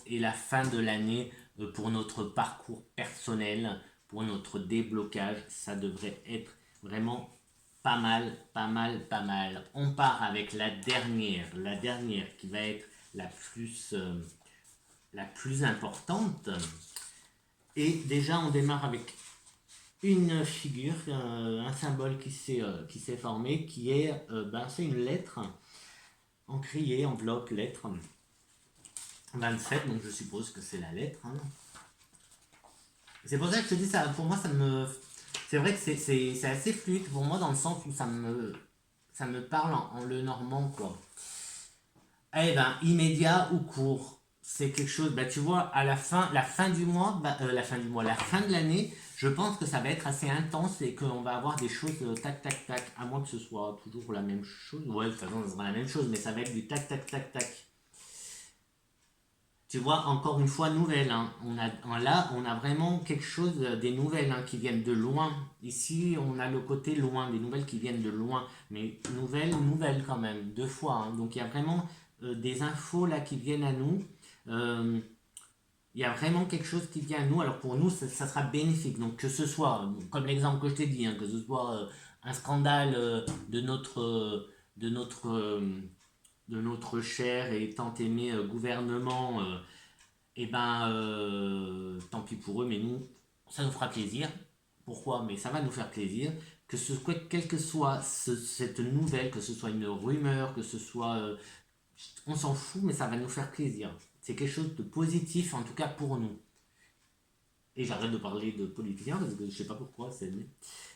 Et la fin de l'année, pour notre parcours personnel, pour notre déblocage, ça devrait être vraiment pas mal, pas mal, pas mal. On part avec la dernière qui va être la plus importante. Et déjà, on démarre avec une figure, un symbole qui s'est formé, qui est, ben, c'est une lettre, encrier, enveloppe, lettre. 27, donc je suppose que c'est la lettre, hein. C'est pour ça que je te dis ça, pour moi ça me... C'est vrai que c'est assez fluide pour moi dans le sens où ça me parle en le normand, quoi. Eh ben, immédiat ou court, c'est quelque chose, bah, tu vois, à la fin du mois, bah, la fin de l'année, je pense que ça va être assez intense et qu'on va avoir des choses tac, tac, tac, à moins que ce soit toujours la même chose. Ouais, de toute façon, ce sera la même chose, mais ça va être du tac, tac, tac, tac. Tu vois, encore une fois, nouvelles, hein. Là, on a vraiment quelque chose, des nouvelles, hein, qui viennent de loin. Ici, on a le côté loin, des nouvelles qui viennent de loin. Mais nouvelles quand même, deux fois, hein. Donc il y a vraiment des infos là qui viennent à nous. Euh, il y a vraiment quelque chose qui vient à nous. Alors pour nous, ça sera bénéfique. Donc que ce soit, comme l'exemple que je t'ai dit, hein, que ce soit un scandale de notre, de notre cher et tant aimé gouvernement, et ben tant pis pour eux, mais nous, ça nous fera plaisir. Pourquoi? Mais ça va nous faire plaisir. Quelle que soit cette nouvelle, que ce soit une rumeur, que ce soit... on s'en fout, mais ça va nous faire plaisir. C'est quelque chose de positif, en tout cas pour nous. Et j'arrête de parler de politiciens parce que je sais pas pourquoi,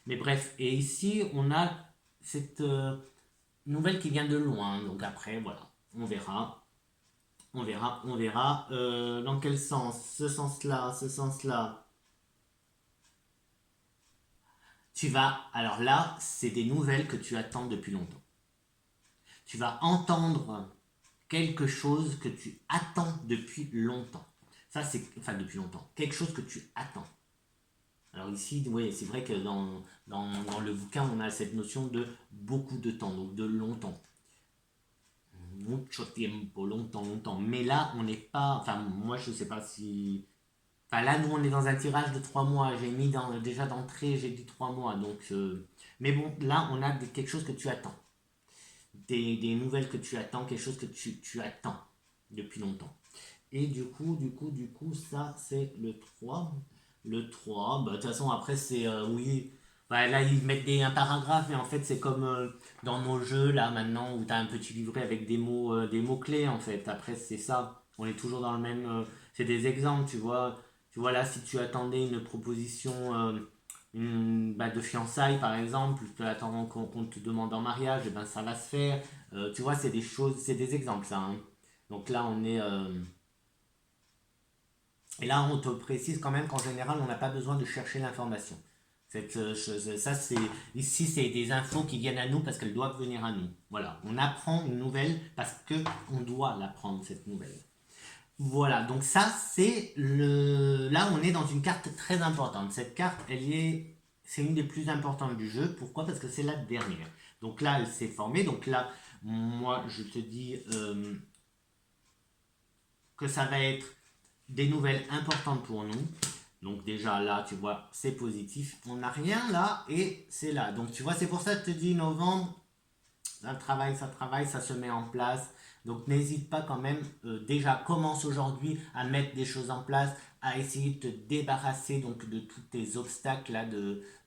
mais bref. Et ici, on a cette nouvelle qui vient de loin. Donc après, voilà, on verra. On verra. Dans quel sens? Ce sens-là, ce sens-là. Tu vas. Alors là, c'est des nouvelles que tu attends depuis longtemps. Tu vas entendre quelque chose que tu attends depuis longtemps. Ça, c'est. Enfin, depuis longtemps. Quelque chose que tu attends. Alors ici, oui, c'est vrai que dans le bouquin, on a cette notion de beaucoup de temps, donc de longtemps. Mucho tiempo, longtemps, longtemps. Mais là, on n'est pas. Enfin, moi, je ne sais pas si. Enfin, là, nous, on est dans un tirage de 3 mois. J'ai mis déjà d'entrée, j'ai dit 3 mois. Donc, mais bon, là, on a quelque chose que tu attends. Des nouvelles que tu attends, quelque chose que tu attends depuis longtemps. Et du coup, ça, c'est le 3. Le 3, bah, de toute façon, après, c'est. Oui. Bah, là, ils mettent un paragraphe, mais en fait, c'est comme dans nos jeux, là, maintenant, où tu as un petit livret avec des mots-clés, en fait. Après, c'est ça. On est toujours dans le même. C'est des exemples, tu vois. Tu vois, là, si tu attendais une proposition de fiançailles, par exemple, tu attends qu'on te demande en mariage, et ben ça va se faire. Tu vois, c'est des choses, c'est des exemples, ça. Hein. Donc là, on est. Et là, on te précise quand même qu'en général, on n'a pas besoin de chercher l'information. Ça, c'est ici, c'est des infos qui viennent à nous parce qu'elles doivent venir à nous. Voilà, on apprend une nouvelle parce que on doit l'apprendre cette nouvelle. Voilà, donc ça, c'est le. Là, on est dans une carte très importante. Cette carte, c'est une des plus importantes du jeu. Pourquoi? Parce que c'est la dernière. Donc là, elle s'est formée. Donc là, moi, je te dis que ça va être des nouvelles importantes pour nous. Donc déjà là, tu vois, c'est positif. On n'a rien là et c'est là. Donc tu vois, c'est pour ça que je te dis novembre, ça travaille, ça se met en place. Donc n'hésite pas quand même, déjà commence aujourd'hui à mettre des choses en place, à essayer de te débarrasser donc de tous tes obstacles là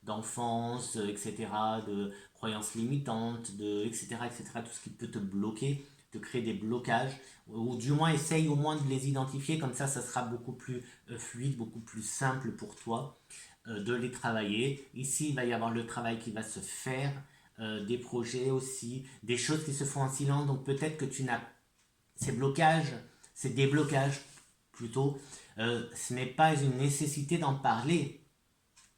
d'enfance, etc., de croyances limitantes, etc., tout ce qui peut te bloquer, te créer des blocages, ou du moins essaye au moins de les identifier, comme ça sera beaucoup plus fluide, beaucoup plus simple pour toi de les travailler. Ici, il va y avoir le travail qui va se faire, des projets aussi, des choses qui se font en silence. Donc peut-être que tu n'as ces blocages, ces déblocages plutôt, ce n'est pas une nécessité d'en parler.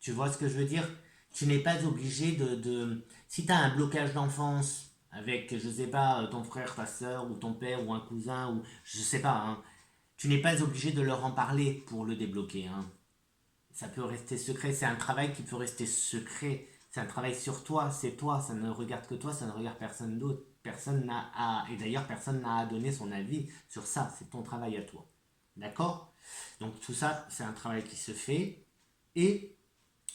Tu vois ce que je veux dire? Tu n'es pas obligé si tu as un blocage d'enfance avec, je sais pas, ton frère, ta soeur, ou ton père, ou un cousin, ou je sais pas, hein, tu n'es pas obligé de leur en parler pour le débloquer. Hein. Ça peut rester secret, c'est un travail qui peut rester secret. C'est un travail sur toi, c'est toi, ça ne regarde que toi, ça ne regarde personne d'autre. Et d'ailleurs, personne n'a à donner son avis sur ça, c'est ton travail à toi. D'accord? Donc tout ça, c'est un travail qui se fait. Et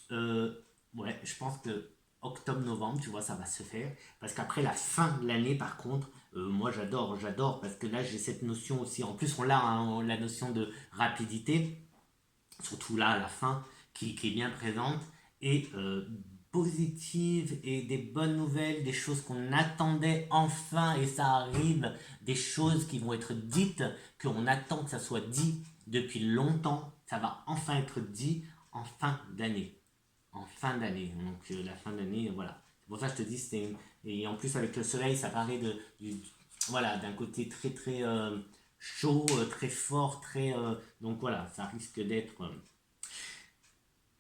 ouais, je pense que octobre-novembre, tu vois, ça va se faire. Parce qu'après la fin de l'année, par contre, moi j'adore, parce que là j'ai cette notion aussi. En plus, on a hein, la notion de rapidité, surtout là à la fin, qui est bien présente. Et positive et des bonnes nouvelles, des choses qu'on attendait enfin et ça arrive, des choses qui vont être dites, qu'on attend que ça soit dit depuis longtemps, ça va enfin être dit en fin d'année. En fin d'année. Donc la fin d'année, voilà. C'est pour ça que je te dis, et en plus avec le soleil, ça paraît voilà, d'un côté très très chaud, très fort, très. Donc voilà, ça risque d'être.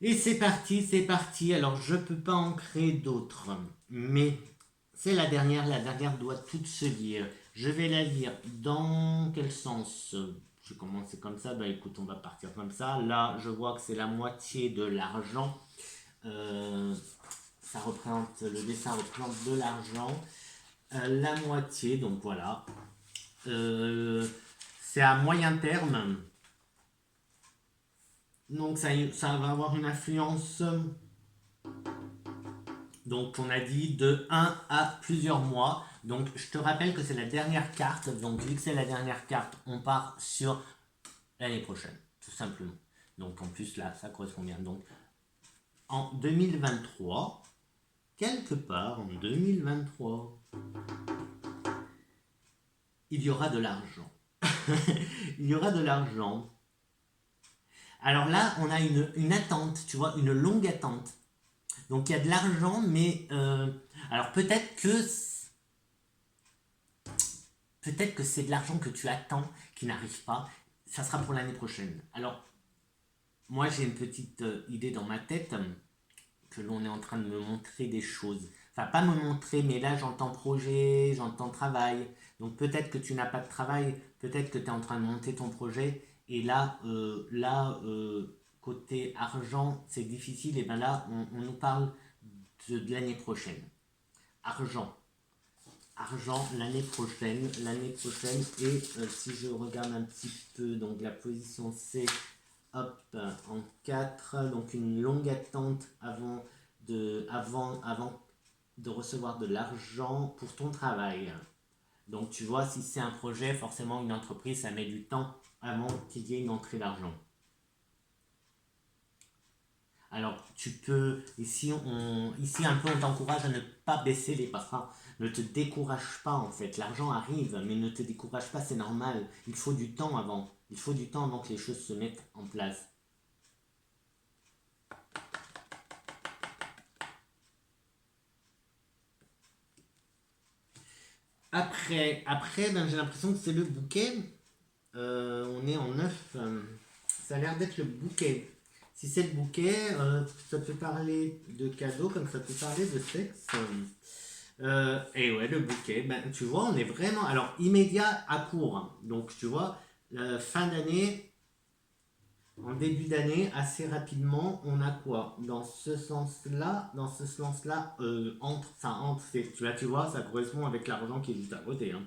Et c'est parti, c'est parti. Alors je peux pas en créer d'autres, mais c'est la dernière doit toute se lire. Je vais la lire dans quel sens? Je commence comme ça, bah écoute, on va partir comme ça. Là, je vois que c'est la moitié de l'argent. Euh, le dessin représente de l'argent. La moitié, donc voilà. C'est à moyen terme. Donc ça va avoir une influence, donc on a dit de 1 à plusieurs mois. Donc je te rappelle que c'est la dernière carte. Donc vu que c'est la dernière carte, on part sur l'année prochaine, tout simplement. Donc en plus là, ça correspond bien. Donc en 2023, quelque part en 2023, il y aura de l'argent. Il y aura de l'argent. Alors là, on a une attente, tu vois, une longue attente. Donc il y a de l'argent, mais alors peut-être que c'est de l'argent que tu attends qui n'arrive pas. Ça sera pour l'année prochaine. Alors moi j'ai une petite idée dans ma tête que l'on est en train de me montrer des choses. Enfin pas me montrer, mais là j'entends projet, j'entends travail. Donc peut-être que tu n'as pas de travail, peut-être que tu es en train de monter ton projet. Et côté argent, c'est difficile. Et bien là, on nous parle de l'année prochaine. Argent. Argent l'année prochaine. Et si je regarde un petit peu, donc la position C, hop, en 4, donc une longue attente avant de recevoir de l'argent pour ton travail. Donc tu vois, si c'est un projet, forcément une entreprise, ça met du temps avant qu'il y ait une entrée d'argent. Alors, ici un peu, on t'encourage à ne pas baisser les bras. Ne te décourage pas en fait. L'argent arrive, mais ne te décourage pas, c'est normal. Il faut du temps avant. Il faut du temps avant que les choses se mettent en place. Après ben, j'ai l'impression que c'est le bouquet. On est en 9. Ça a l'air d'être le bouquet. Si c'est le bouquet, ça peut parler de cadeaux comme ça peut parler de sexe. Et ouais, le bouquet, ben, tu vois, on est vraiment. Alors, immédiat à court. Hein. Donc, tu vois, fin d'année, en début d'année, assez rapidement, on a quoi? Dans ce sens-là, tu vois, ça correspond avec l'argent qui est juste à côté. Hein.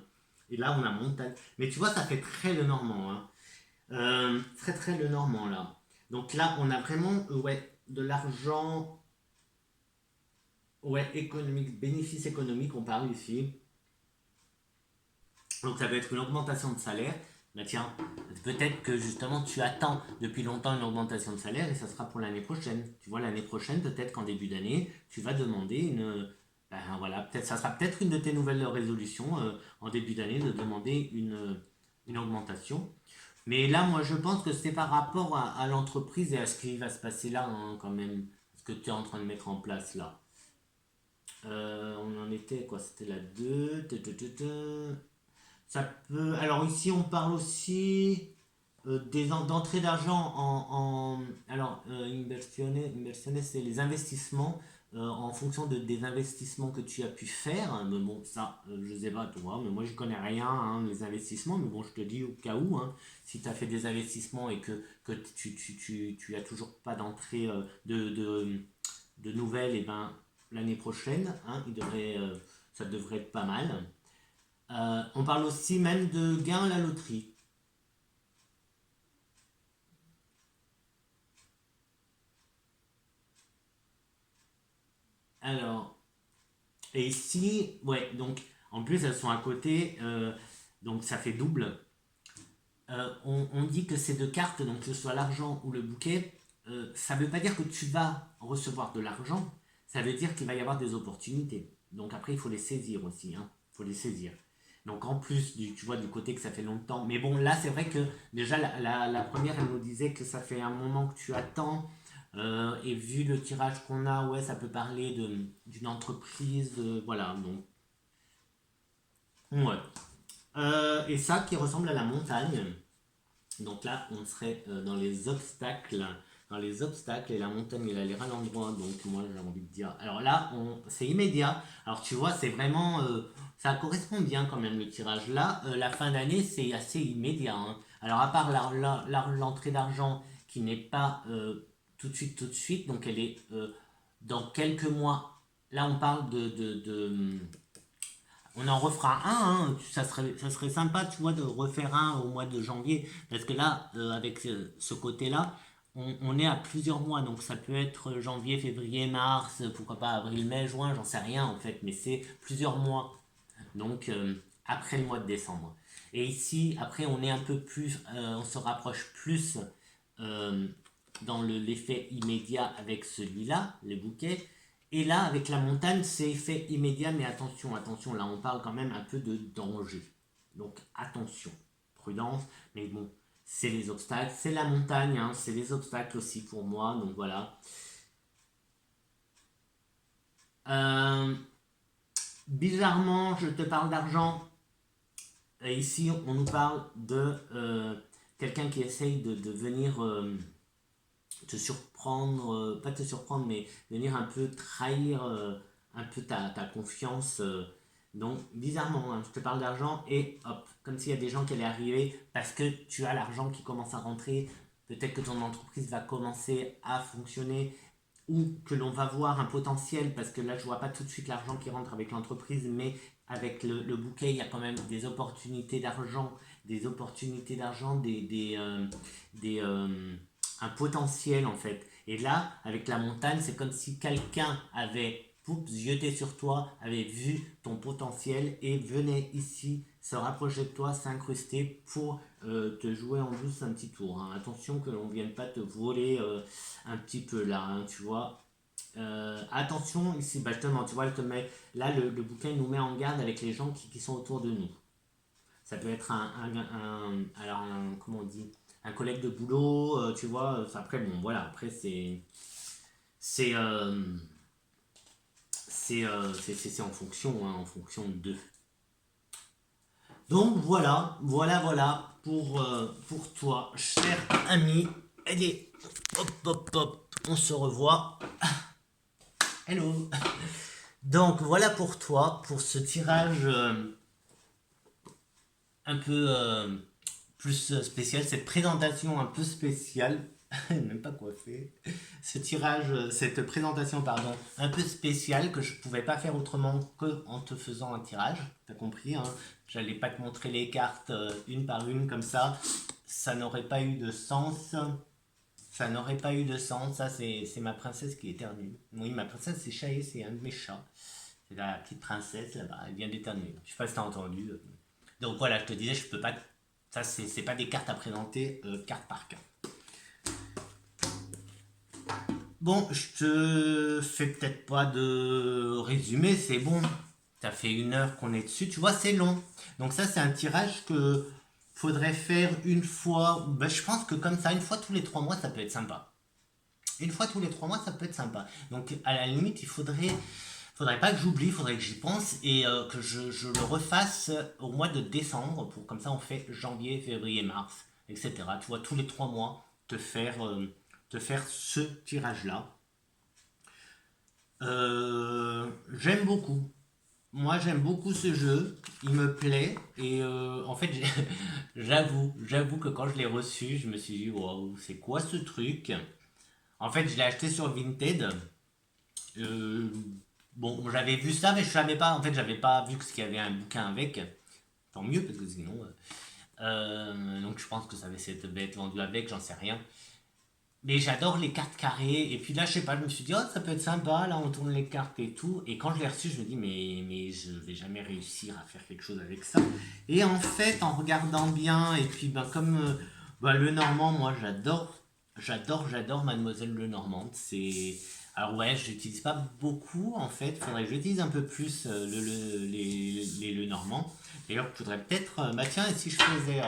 Et là, on a montagne. Mais tu vois, ça fait très le normand. Hein. Très, très le normand, là. Donc là, on a vraiment ouais, de l'argent. Ouais, économique, bénéfice économique, on parle ici. Donc ça peut être une augmentation de salaire. Bah tiens, peut-être que justement tu attends depuis longtemps une augmentation de salaire et ça sera pour l'année prochaine. Tu vois, l'année prochaine, peut-être qu'en début d'année, tu vas demander ben voilà, ça sera peut-être une de tes nouvelles résolutions en début d'année de demander une augmentation. Mais là, moi, je pense que c'est par rapport à l'entreprise et à ce qui va se passer là, hein, quand même, ce que tu es en train de mettre en place là. On en était, quoi, c'était la 2. Ça peut. Alors ici, on parle aussi d'entrée d'argent alors, inversione, c'est les investissements en fonction des investissements que tu as pu faire. Mais bon, ça, je sais pas toi, mais moi je connais rien, hein, les investissements. Mais bon, je te dis au cas où, hein, si tu as fait des investissements et que tu as toujours pas d'entrée de nouvelles, et ben l'année prochaine, hein, ça devrait être pas mal. On parle aussi même de gain à la loterie. Alors, et ici, ouais, donc en plus elles sont à côté, donc ça fait double. On dit que ces deux cartes, donc que ce soit l'argent ou le bouquet, ça ne veut pas dire que tu vas recevoir de l'argent, ça veut dire qu'il va y avoir des opportunités. Donc après, il faut les saisir aussi, hein. Il faut les saisir. Donc en plus, tu vois, du côté que ça fait longtemps. Mais bon, là, c'est vrai que déjà, la première, elle nous disait que ça fait un moment que tu attends. Et vu le tirage qu'on a, ouais, ça peut parler d'une entreprise. Voilà, donc, ouais. Et ça qui ressemble à la montagne. Donc là, on serait dans les obstacles. Dans les obstacles, et la montagne, elle a l'air à l'endroit. Donc moi, j'ai envie de dire. Alors là, c'est immédiat. Alors tu vois, c'est vraiment. Ça correspond bien quand même le tirage. Là, la fin d'année, c'est assez immédiat. Hein. Alors à part l'entrée d'argent qui n'est pas tout de suite. Donc elle est dans quelques mois. Là, on parle on en refera un, hein. Ça serait sympa, tu vois, de refaire un au mois de janvier, parce que là, avec ce côté-là, on est à plusieurs mois, donc ça peut être janvier, février, mars, pourquoi pas avril, mai, juin, j'en sais rien en fait, mais c'est plusieurs mois, donc après le mois de décembre. Et ici, après, on est un peu plus, on se rapproche plus euh, dans l'effet immédiat avec celui-là, les bouquets. Et là, avec la montagne, c'est effet immédiat, mais attention, attention, là on parle quand même un peu de danger. Donc attention, prudence, mais bon, c'est les obstacles, c'est la montagne, hein, c'est les obstacles aussi pour moi, donc voilà. Bizarrement, je te parle d'argent, et ici on nous parle de quelqu'un qui essaye de venir te surprendre, pas te surprendre, mais venir un peu trahir un peu ta confiance. Donc, bizarrement, hein, je te parle d'argent et hop, comme s'il y a des gens qui allaient arriver parce que tu as l'argent qui commence à rentrer. Peut-être que ton entreprise va commencer à fonctionner ou que l'on va voir un potentiel parce que là, je vois pas tout de suite l'argent qui rentre avec l'entreprise, mais avec le bouquet, il y a quand même des opportunités d'argent, des un potentiel en fait. Et là, avec la montagne, c'est comme si quelqu'un avait jeté sur toi, avait vu ton potentiel et venait ici se rapprocher de toi, s'incruster pour te jouer en douce un petit tour. Hein. Attention que l'on ne vienne pas te voler un petit peu là, hein, tu vois. Attention ici, bah justement, tu vois, je te mets, là le bouquin nous met en garde avec les gens qui sont autour de nous. Ça peut être alors comment on dit, un collègue de boulot, tu vois. Après, bon, voilà, après c'est c'est en fonction de. Donc voilà pour toi, cher ami. Allez, hop, hop, hop, on se revoit. Hello. Donc voilà pour toi, pour ce tirage un peu plus spécial, cette présentation un peu spéciale, même pas coiffé, ce tirage, cette présentation, pardon, un peu spéciale que je pouvais pas faire autrement que en te faisant un tirage, t'as compris, hein, j'allais pas te montrer les cartes une par une comme ça n'aurait pas eu de sens. Ça n'aurait pas eu de sens, ça c'est ma princesse qui éternue. Oui, ma princesse c'est Chahi, c'est un de mes chats. C'est la petite princesse là-bas, elle vient d'éternuer. Je sais pas si t'as entendu. Donc voilà, je te disais, je peux pas. Ça, c'est pas des cartes à présenter carte par carte. Bon, je te fais peut-être pas de résumé, c'est bon. Ça fait 1 heure qu'on est dessus, tu vois, c'est long. Donc ça, c'est un tirage que faudrait faire une fois. Ben, je pense que comme ça, une fois tous les 3 mois, ça peut être sympa. Une fois tous les 3 mois, ça peut être sympa. Donc à la limite, faudrait pas que j'oublie, faudrait que j'y pense et que je le refasse au mois de décembre, pour comme ça on fait janvier, février, mars, etc. Tu vois, tous les 3 mois, te faire ce tirage-là. J'aime beaucoup. Moi, j'aime beaucoup ce jeu. Il me plaît. Et en fait, j'avoue que quand je l'ai reçu, je me suis dit, waouh, c'est quoi ce truc? En fait, je l'ai acheté sur Vinted. Euh, bon, j'avais vu ça, mais je savais pas. En fait, j'avais pas vu qu'il y avait un bouquin avec. Tant mieux, parce que sinon. Donc, je pense que ça va être vendu avec, j'en sais rien. Mais j'adore les cartes carrées. Et puis là, je sais pas, je me suis dit, oh, ça peut être sympa. Là, on tourne les cartes et tout. Et quand je l'ai reçu, je me dis, mais je vais jamais réussir à faire quelque chose avec ça. Et en fait, en regardant bien, et puis ben, comme le Normand, moi, j'adore Mademoiselle Lenormand. C'est. Alors, ouais, je l'utilise pas beaucoup en fait. Faudrait que j'utilise un peu plus les Lenormand. D'ailleurs, je voudrais peut-être. Bah, tiens, et si je faisais.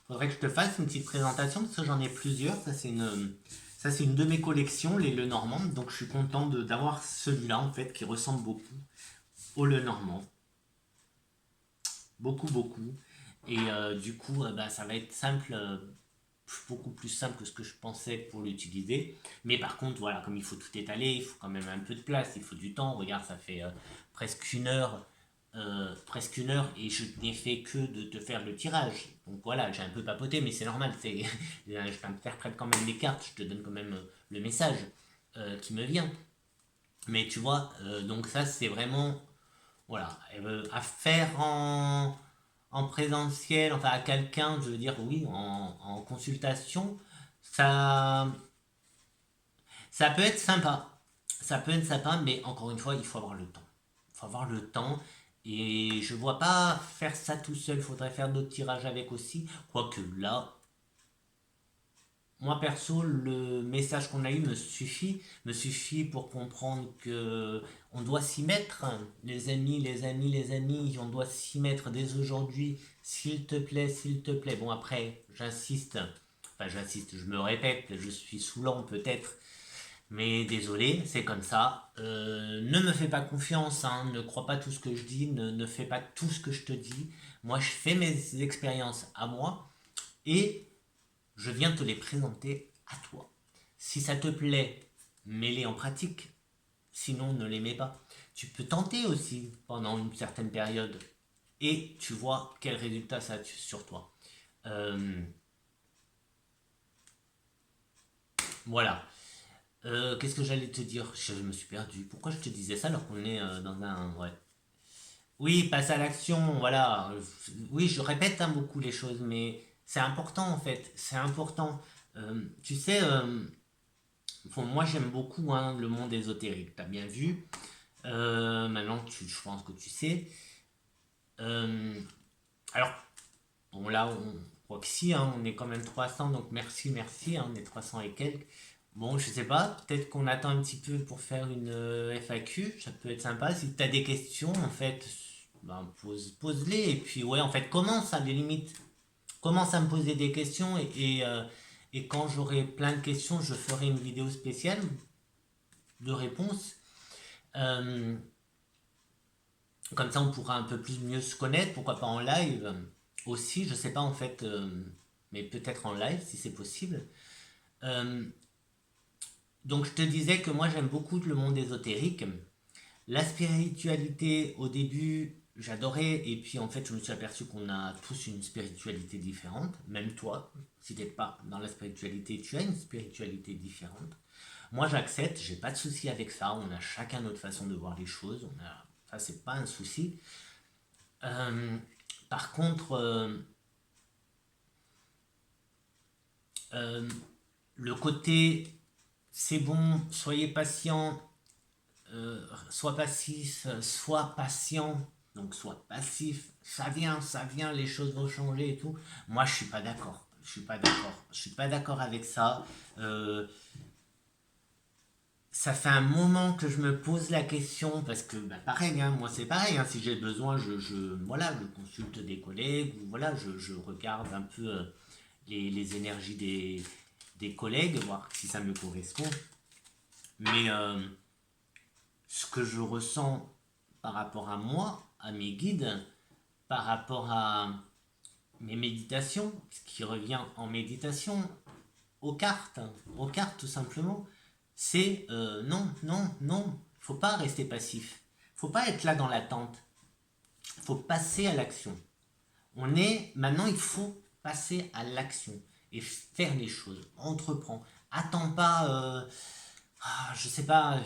Faudrait que je te fasse une petite présentation parce que j'en ai plusieurs. Ça, c'est une de mes collections, les Lenormand. Donc, je suis content d'avoir celui-là en fait qui ressemble beaucoup au Lenormand. Beaucoup, beaucoup. Et du coup, bah, ça va être simple, beaucoup plus simple que ce que je pensais pour l'utiliser. Mais par contre, voilà, comme il faut tout étaler, il faut quand même un peu de place, il faut du temps. Regarde, ça fait presque une heure et je n'ai fait que de te faire le tirage. Donc voilà, j'ai un peu papoté, mais c'est normal. Je t'interprète quand même les cartes, je te donne quand même le message qui me vient. Mais tu vois, donc ça c'est vraiment voilà, à faire en présentiel, enfin à quelqu'un, je veux dire oui, en consultation, ça, ça peut être sympa. Ça peut être sympa, mais encore une fois, il faut avoir le temps. Il faut avoir le temps. Et je vois pas faire ça tout seul. Il faudrait faire d'autres tirages avec aussi. Quoique là, moi perso, le message qu'on a eu me suffit pour comprendre que on doit s'y mettre, hein. Les amis, les amis, les amis, on doit s'y mettre dès aujourd'hui, s'il te plaît, s'il te plaît. Bon après, j'insiste, je me répète, je suis saoulant peut-être, mais désolé, c'est comme ça. Ne me fais pas confiance, hein, ne crois pas tout ce que je dis, ne fais pas tout ce que je te dis. Moi, je fais mes expériences à moi et je viens te les présenter à toi. Si ça te plaît, mets-les en pratique. Sinon, ne les mets pas. Tu peux tenter aussi pendant une certaine période et tu vois quel résultat ça a sur toi. Euh, voilà. Qu'est-ce que j'allais te dire? Je me suis perdu. Pourquoi je te disais ça alors qu'on est dans un... Ouais. Oui, passe à l'action, voilà. Oui, je répète hein, beaucoup les choses, mais c'est important en fait. C'est important. Tu sais, bon, moi j'aime beaucoup hein, le monde ésotérique, t'as bien vu. Maintenant, je pense que tu sais. Euh, alors, bon là, on croit que si, hein, on est quand même 300, donc merci, merci, hein, on est 300 et quelques. Bon, je sais pas, peut-être qu'on attend un petit peu pour faire une FAQ, ça peut être sympa. Si tu as des questions, en fait, ben, pose-les. Et puis, ouais, en fait, commence à des limites. Commence à me poser des questions et quand j'aurai plein de questions, je ferai une vidéo spéciale de réponses. Euh, Comme ça, on pourra un peu plus mieux se connaître, pourquoi pas en live aussi, je sais pas en fait, mais peut-être en live si c'est possible. Euh, donc je te disais que moi j'aime beaucoup le monde ésotérique. La spiritualité, au début, j'adorais, et puis en fait, je me suis aperçu qu'on a tous une spiritualité différente. Même toi, si t'es pas dans la spiritualité, tu as une spiritualité différente. Moi, j'accepte, j'ai pas de souci avec ça. On a chacun notre façon de voir les choses. Ça, c'est pas un souci. Euh, Par contre, euh, le côté, c'est bon, soyez patient, sois passif, sois patient, donc sois passif, ça vient, les choses vont changer et tout. Moi, je suis pas d'accord. Je suis pas d'accord. Je suis pas d'accord avec ça. Euh, Ça fait un moment que je me pose la question parce que bah, pareil, hein, moi c'est pareil. Hein, si j'ai besoin, voilà, je consulte des collègues ou voilà, je regarde un peu les énergies des collègues, voir si ça me correspond. Mais ce que je ressens par rapport à moi, à mes guides, par rapport à mes méditations, ce qui revient en méditation, aux cartes tout simplement, c'est non, non, non, faut pas rester passif, faut pas être là dans l'attente, faut passer à l'action. Maintenant, il faut passer à l'action et faire les choses, entreprends. Attends pas, je sais pas,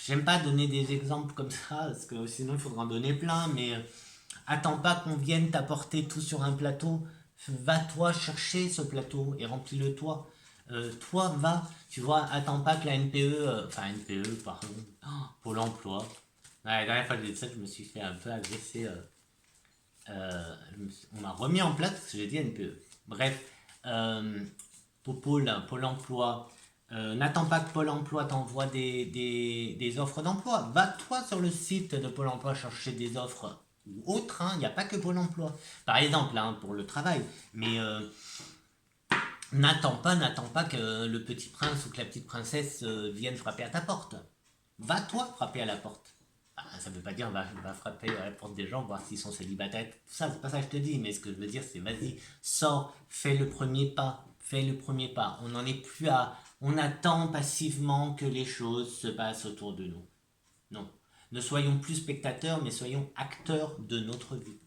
j'aime pas donner des exemples comme ça parce que sinon il faudra en donner plein, mais attends pas qu'on vienne t'apporter tout sur un plateau. Va toi chercher ce plateau et remplis-le toi. Toi va, tu vois, attends pas que la NPE, enfin NPE, pardon, Pôle emploi. Ouais, la dernière fois que j'ai dit ça, je me suis fait un peu agresser. On m'a remis en place parce que j'ai dit NPE. Bref, euh, Pôle emploi. N'attends pas que Pôle emploi t'envoie des offres d'emploi. Va toi sur le site de Pôle emploi chercher des offres ou autres. Il n'y a pas que Pôle emploi. Par exemple, hein, pour le travail. Mais n'attends pas que le petit prince ou que la petite princesse viennent frapper à ta porte. Va toi frapper à la porte. Ah, ça ne veut pas dire va frapper à la porte des gens, voir s'ils sont célibataires. Ça, c'est pas ça que je te dis, mais ce que je veux dire, c'est vas-y, sors, fais le premier pas. Fais le premier pas. On n'en est plus à. On attend passivement que les choses se passent autour de nous. Non. Ne soyons plus spectateurs, mais soyons acteurs de notre vie.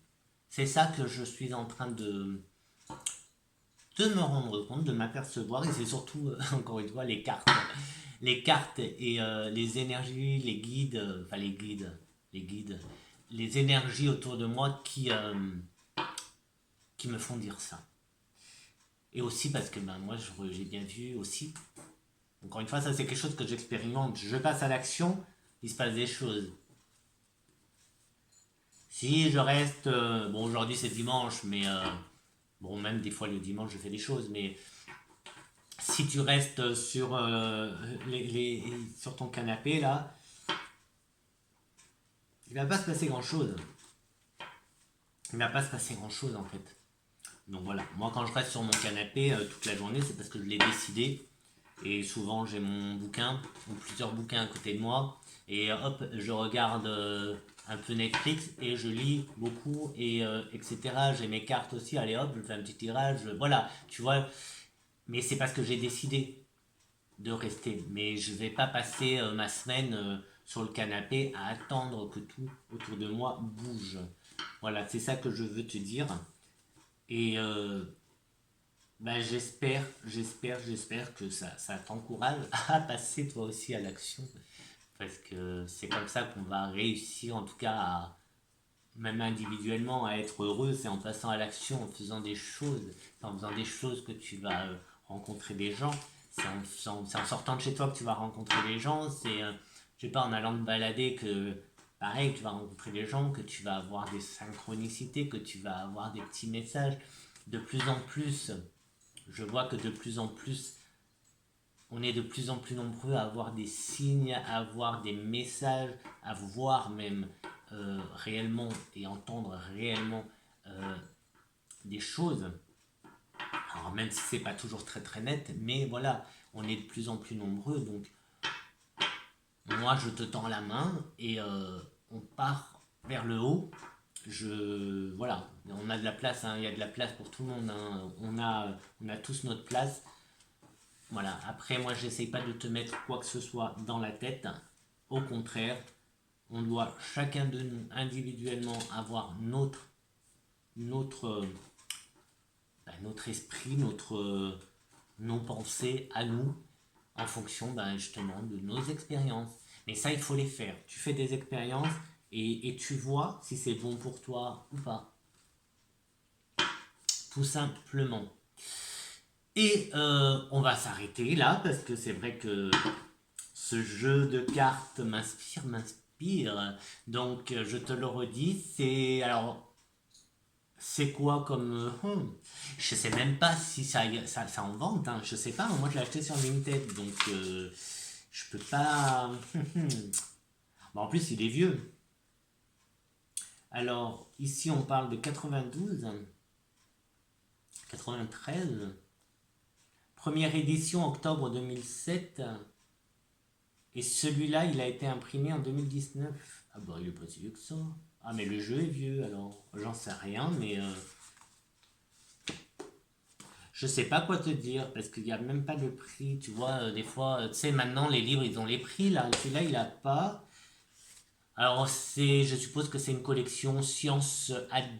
C'est ça que je suis en train de me rendre compte, de m'apercevoir, et c'est surtout, encore une fois, les cartes et les énergies, les guides, enfin les guides, les énergies autour de moi qui me font dire ça. Et aussi parce que ben, moi, j'ai bien vu aussi, encore une fois, ça c'est quelque chose que j'expérimente. Je passe à l'action, il se passe des choses. Si je reste, bon aujourd'hui c'est dimanche, mais bon même des fois le dimanche je fais des choses, mais si tu restes sur ton canapé là, il va pas se passer grand chose. Il va pas se passer grand chose en fait. Donc voilà, moi quand je reste sur mon canapé toute la journée, c'est parce que je l'ai décidé. Et souvent j'ai mon bouquin ou plusieurs bouquins à côté de moi. Et hop, je regarde un peu Netflix et je lis beaucoup et etc. J'ai mes cartes aussi, allez hop, je fais un petit tirage. Voilà, tu vois. Mais c'est parce que j'ai décidé de rester. Mais je vais pas passer ma semaine sur le canapé à attendre que tout autour de moi bouge. Voilà, c'est ça que je veux te dire. Et ben, j'espère que ça t'encourage à passer toi aussi à l'action. Parce que c'est comme ça qu'on va réussir, en tout cas, même individuellement, à être heureux. C'est en passant à l'action, en faisant des choses. C'est en faisant des choses que tu vas rencontrer des gens. C'est en sortant de chez toi que tu vas rencontrer des gens. C'est, je sais pas, en allant te balader que, pareil, tu vas rencontrer des gens, que tu vas avoir des synchronicités, que tu vas avoir des petits messages. De plus en plus, je vois que de plus en plus, on est de plus en plus nombreux à avoir des signes, à avoir des messages, à voir même réellement et entendre réellement euh, des choses. Alors même si c'est pas toujours très très net, mais voilà, on est de plus en plus nombreux. Donc moi je te tends la main et on part vers le haut. Voilà, on a de la place, hein, il y a de la place pour tout le monde. Hein. On a tous notre place. Voilà, après moi j'essaye pas de te mettre quoi que ce soit dans la tête. Au contraire, on doit chacun de nous individuellement avoir notre, notre esprit, nos pensées à nous en fonction justement de nos expériences. Mais ça, il faut les faire. Tu fais des expériences et tu vois si c'est bon pour toi ou pas. Tout simplement. Et on va s'arrêter là parce que c'est vrai que ce jeu de cartes m'inspire. Donc je te le redis, c'est quoi comme je sais même pas si ça en vente. Hein. Je sais pas. Moi je l'ai acheté sur Vinted, donc je peux pas. Bon, en plus il est vieux. Alors ici on parle de 92, 93. Première édition octobre 2007. Et celui-là, il a été imprimé en 2019. Ah bah, il est pas si vieux que ça. Ah, mais le jeu est vieux, alors. J'en sais rien, mais je sais pas quoi te dire, parce qu'il n'y a même pas de prix. Tu vois, des fois, tu sais, maintenant, les livres, ils ont les prix, là. Celui-là, il a pas. Alors, je suppose que c'est une collection Sciences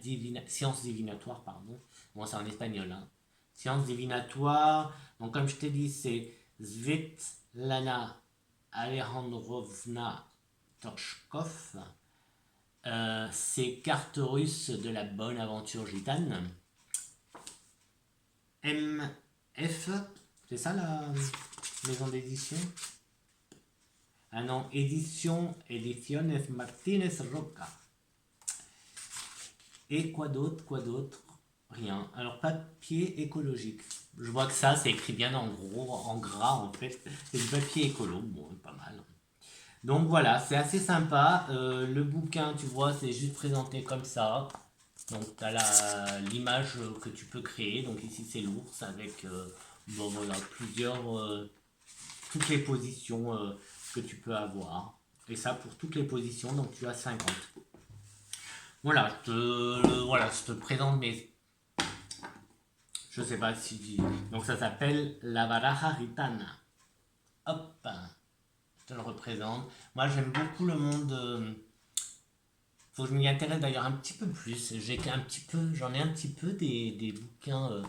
divinatoires, pardon. Bon, c'est en espagnol, hein. Sciences divinatoires. Donc, comme je t'ai dit, c'est Svetlana Alejandrovna Torchkov. C'est Cartes russes de la bonne aventure gitane. MF, c'est ça la maison d'édition? Ah non, Ediciones Martínez Roca. Et quoi d'autre? Rien. Alors, papier écologique. Je vois que ça, c'est écrit bien en gros, en gras en fait. C'est du papier écolo, bon, pas mal. Donc voilà, c'est assez sympa. Le bouquin, tu vois, c'est juste présenté comme ça. Donc tu as l'image que tu peux créer. Donc ici c'est l'ours avec bon, voilà, toutes les positions que tu peux avoir. Et ça pour toutes les positions, donc tu as 50. Voilà, je te présente mes... Je sais pas si... Donc ça s'appelle la baraja gitana. Hop, je te le représente. Moi j'aime beaucoup le monde... faut que je m'y intéresse d'ailleurs un petit peu plus. J'en ai un petit peu des bouquins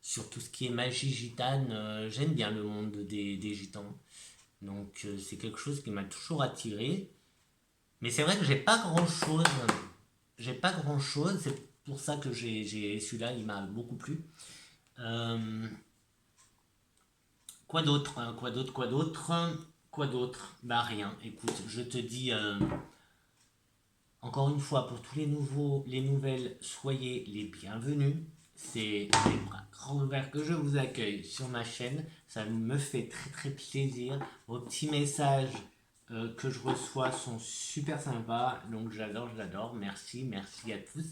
sur tout ce qui est magie gitane. J'aime bien le monde des gitans. Donc c'est quelque chose qui m'a toujours attiré. Mais c'est vrai que j'ai pas grand chose. J'ai pas grand chose. C'est pour ça que celui-là, il m'a beaucoup plu. Euh, quoi d'autre? Quoi d'autre? Bah rien. Écoute, je te dis encore une fois pour tous les nouvelles, soyez les bienvenus. c'est les bras grands ouverts que je vous accueille sur ma chaîne. Ça me fait très très plaisir. Vos petits messages que je reçois sont super sympas. Donc j'adore. Merci à tous.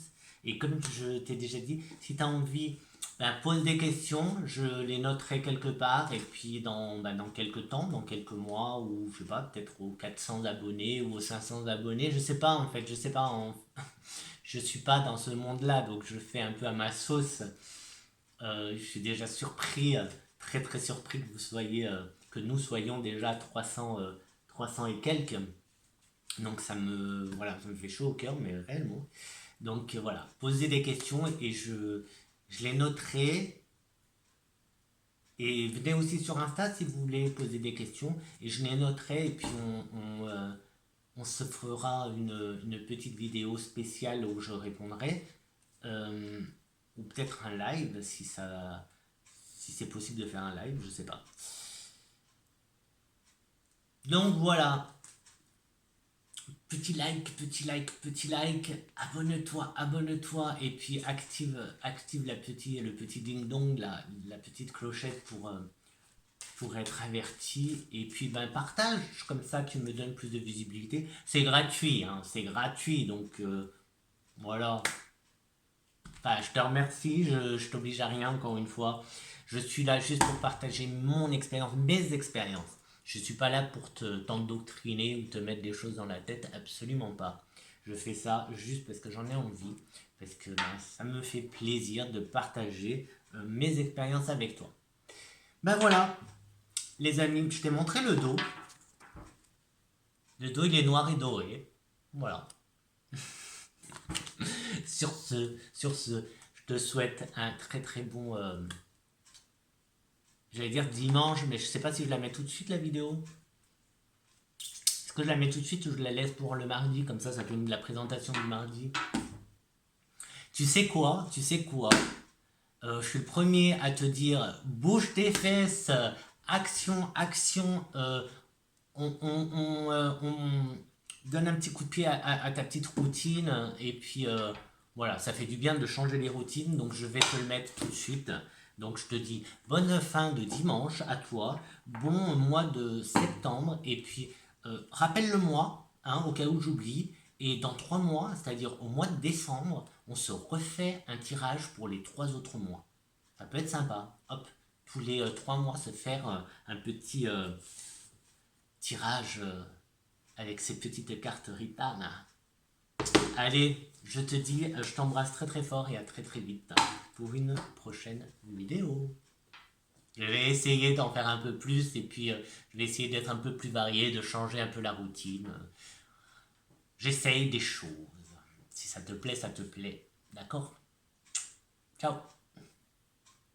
Et comme je t'ai déjà dit, si tu as envie, pose des questions. Je les noterai quelque part. Et puis dans quelques temps, dans quelques mois, ou je sais pas, peut-être aux 400 abonnés ou aux 500 abonnés. Je sais pas en fait. Je sais pas. Je suis pas dans ce monde-là. Donc je fais un peu à ma sauce. Je suis déjà surpris, très très surpris que vous soyez, que nous soyons déjà à 300 et quelques. Donc voilà, ça me fait chaud au cœur, mais réellement. Donc voilà, posez des questions et je les noterai. Et venez aussi sur Insta si vous voulez poser des questions et je les noterai et puis on se fera une petite vidéo spéciale où je répondrai. Ou peut-être un live si c'est possible de faire un live, je sais pas. Donc voilà, petit like, abonne-toi et puis active le petit ding dong, la petite clochette pour être averti et puis partage, comme ça tu me donnes plus de visibilité. C'est gratuit, hein, donc voilà. Enfin, je te remercie, je t'oblige à rien encore une fois. Je suis là juste pour partager mon expérience, mes expériences. Je suis pas là pour t'endoctriner ou te mettre des choses dans la tête, absolument pas. Je fais ça juste parce que j'en ai envie, parce que ça me fait plaisir de partager mes expériences avec toi. Voilà, les amis, je t'ai montré le dos. Le dos, il est noir et doré. Voilà. Sur ce, je te souhaite un très très bon, j'allais dire dimanche, mais je sais pas si je la mets tout de suite la vidéo. Est-ce que je la mets tout de suite ou je la laisse pour le mardi, comme ça fait la présentation du mardi. Tu sais quoi je suis le premier à te dire bouge tes fesses, action, on donne un petit coup de pied à ta petite routine et puis voilà, ça fait du bien de changer les routines, donc je vais te le mettre tout de suite. Donc je te dis bonne fin de dimanche à toi, bon mois de septembre et puis rappelle-le-moi, au cas où j'oublie, et dans 3 mois, c'est-à-dire au mois de décembre, on se refait un tirage pour les 3 autres mois. Ça peut être sympa, hop, tous les 3 mois se faire un petit tirage avec ces petites cartes Rita. Allez, je te dis, je t'embrasse très très fort et à très très vite pour une prochaine vidéo. Je vais essayer d'en faire un peu plus et puis je vais essayer d'être un peu plus varié, de changer un peu la routine. J'essaye des choses. Si ça te plaît, ça te plaît. D'accord ? Ciao.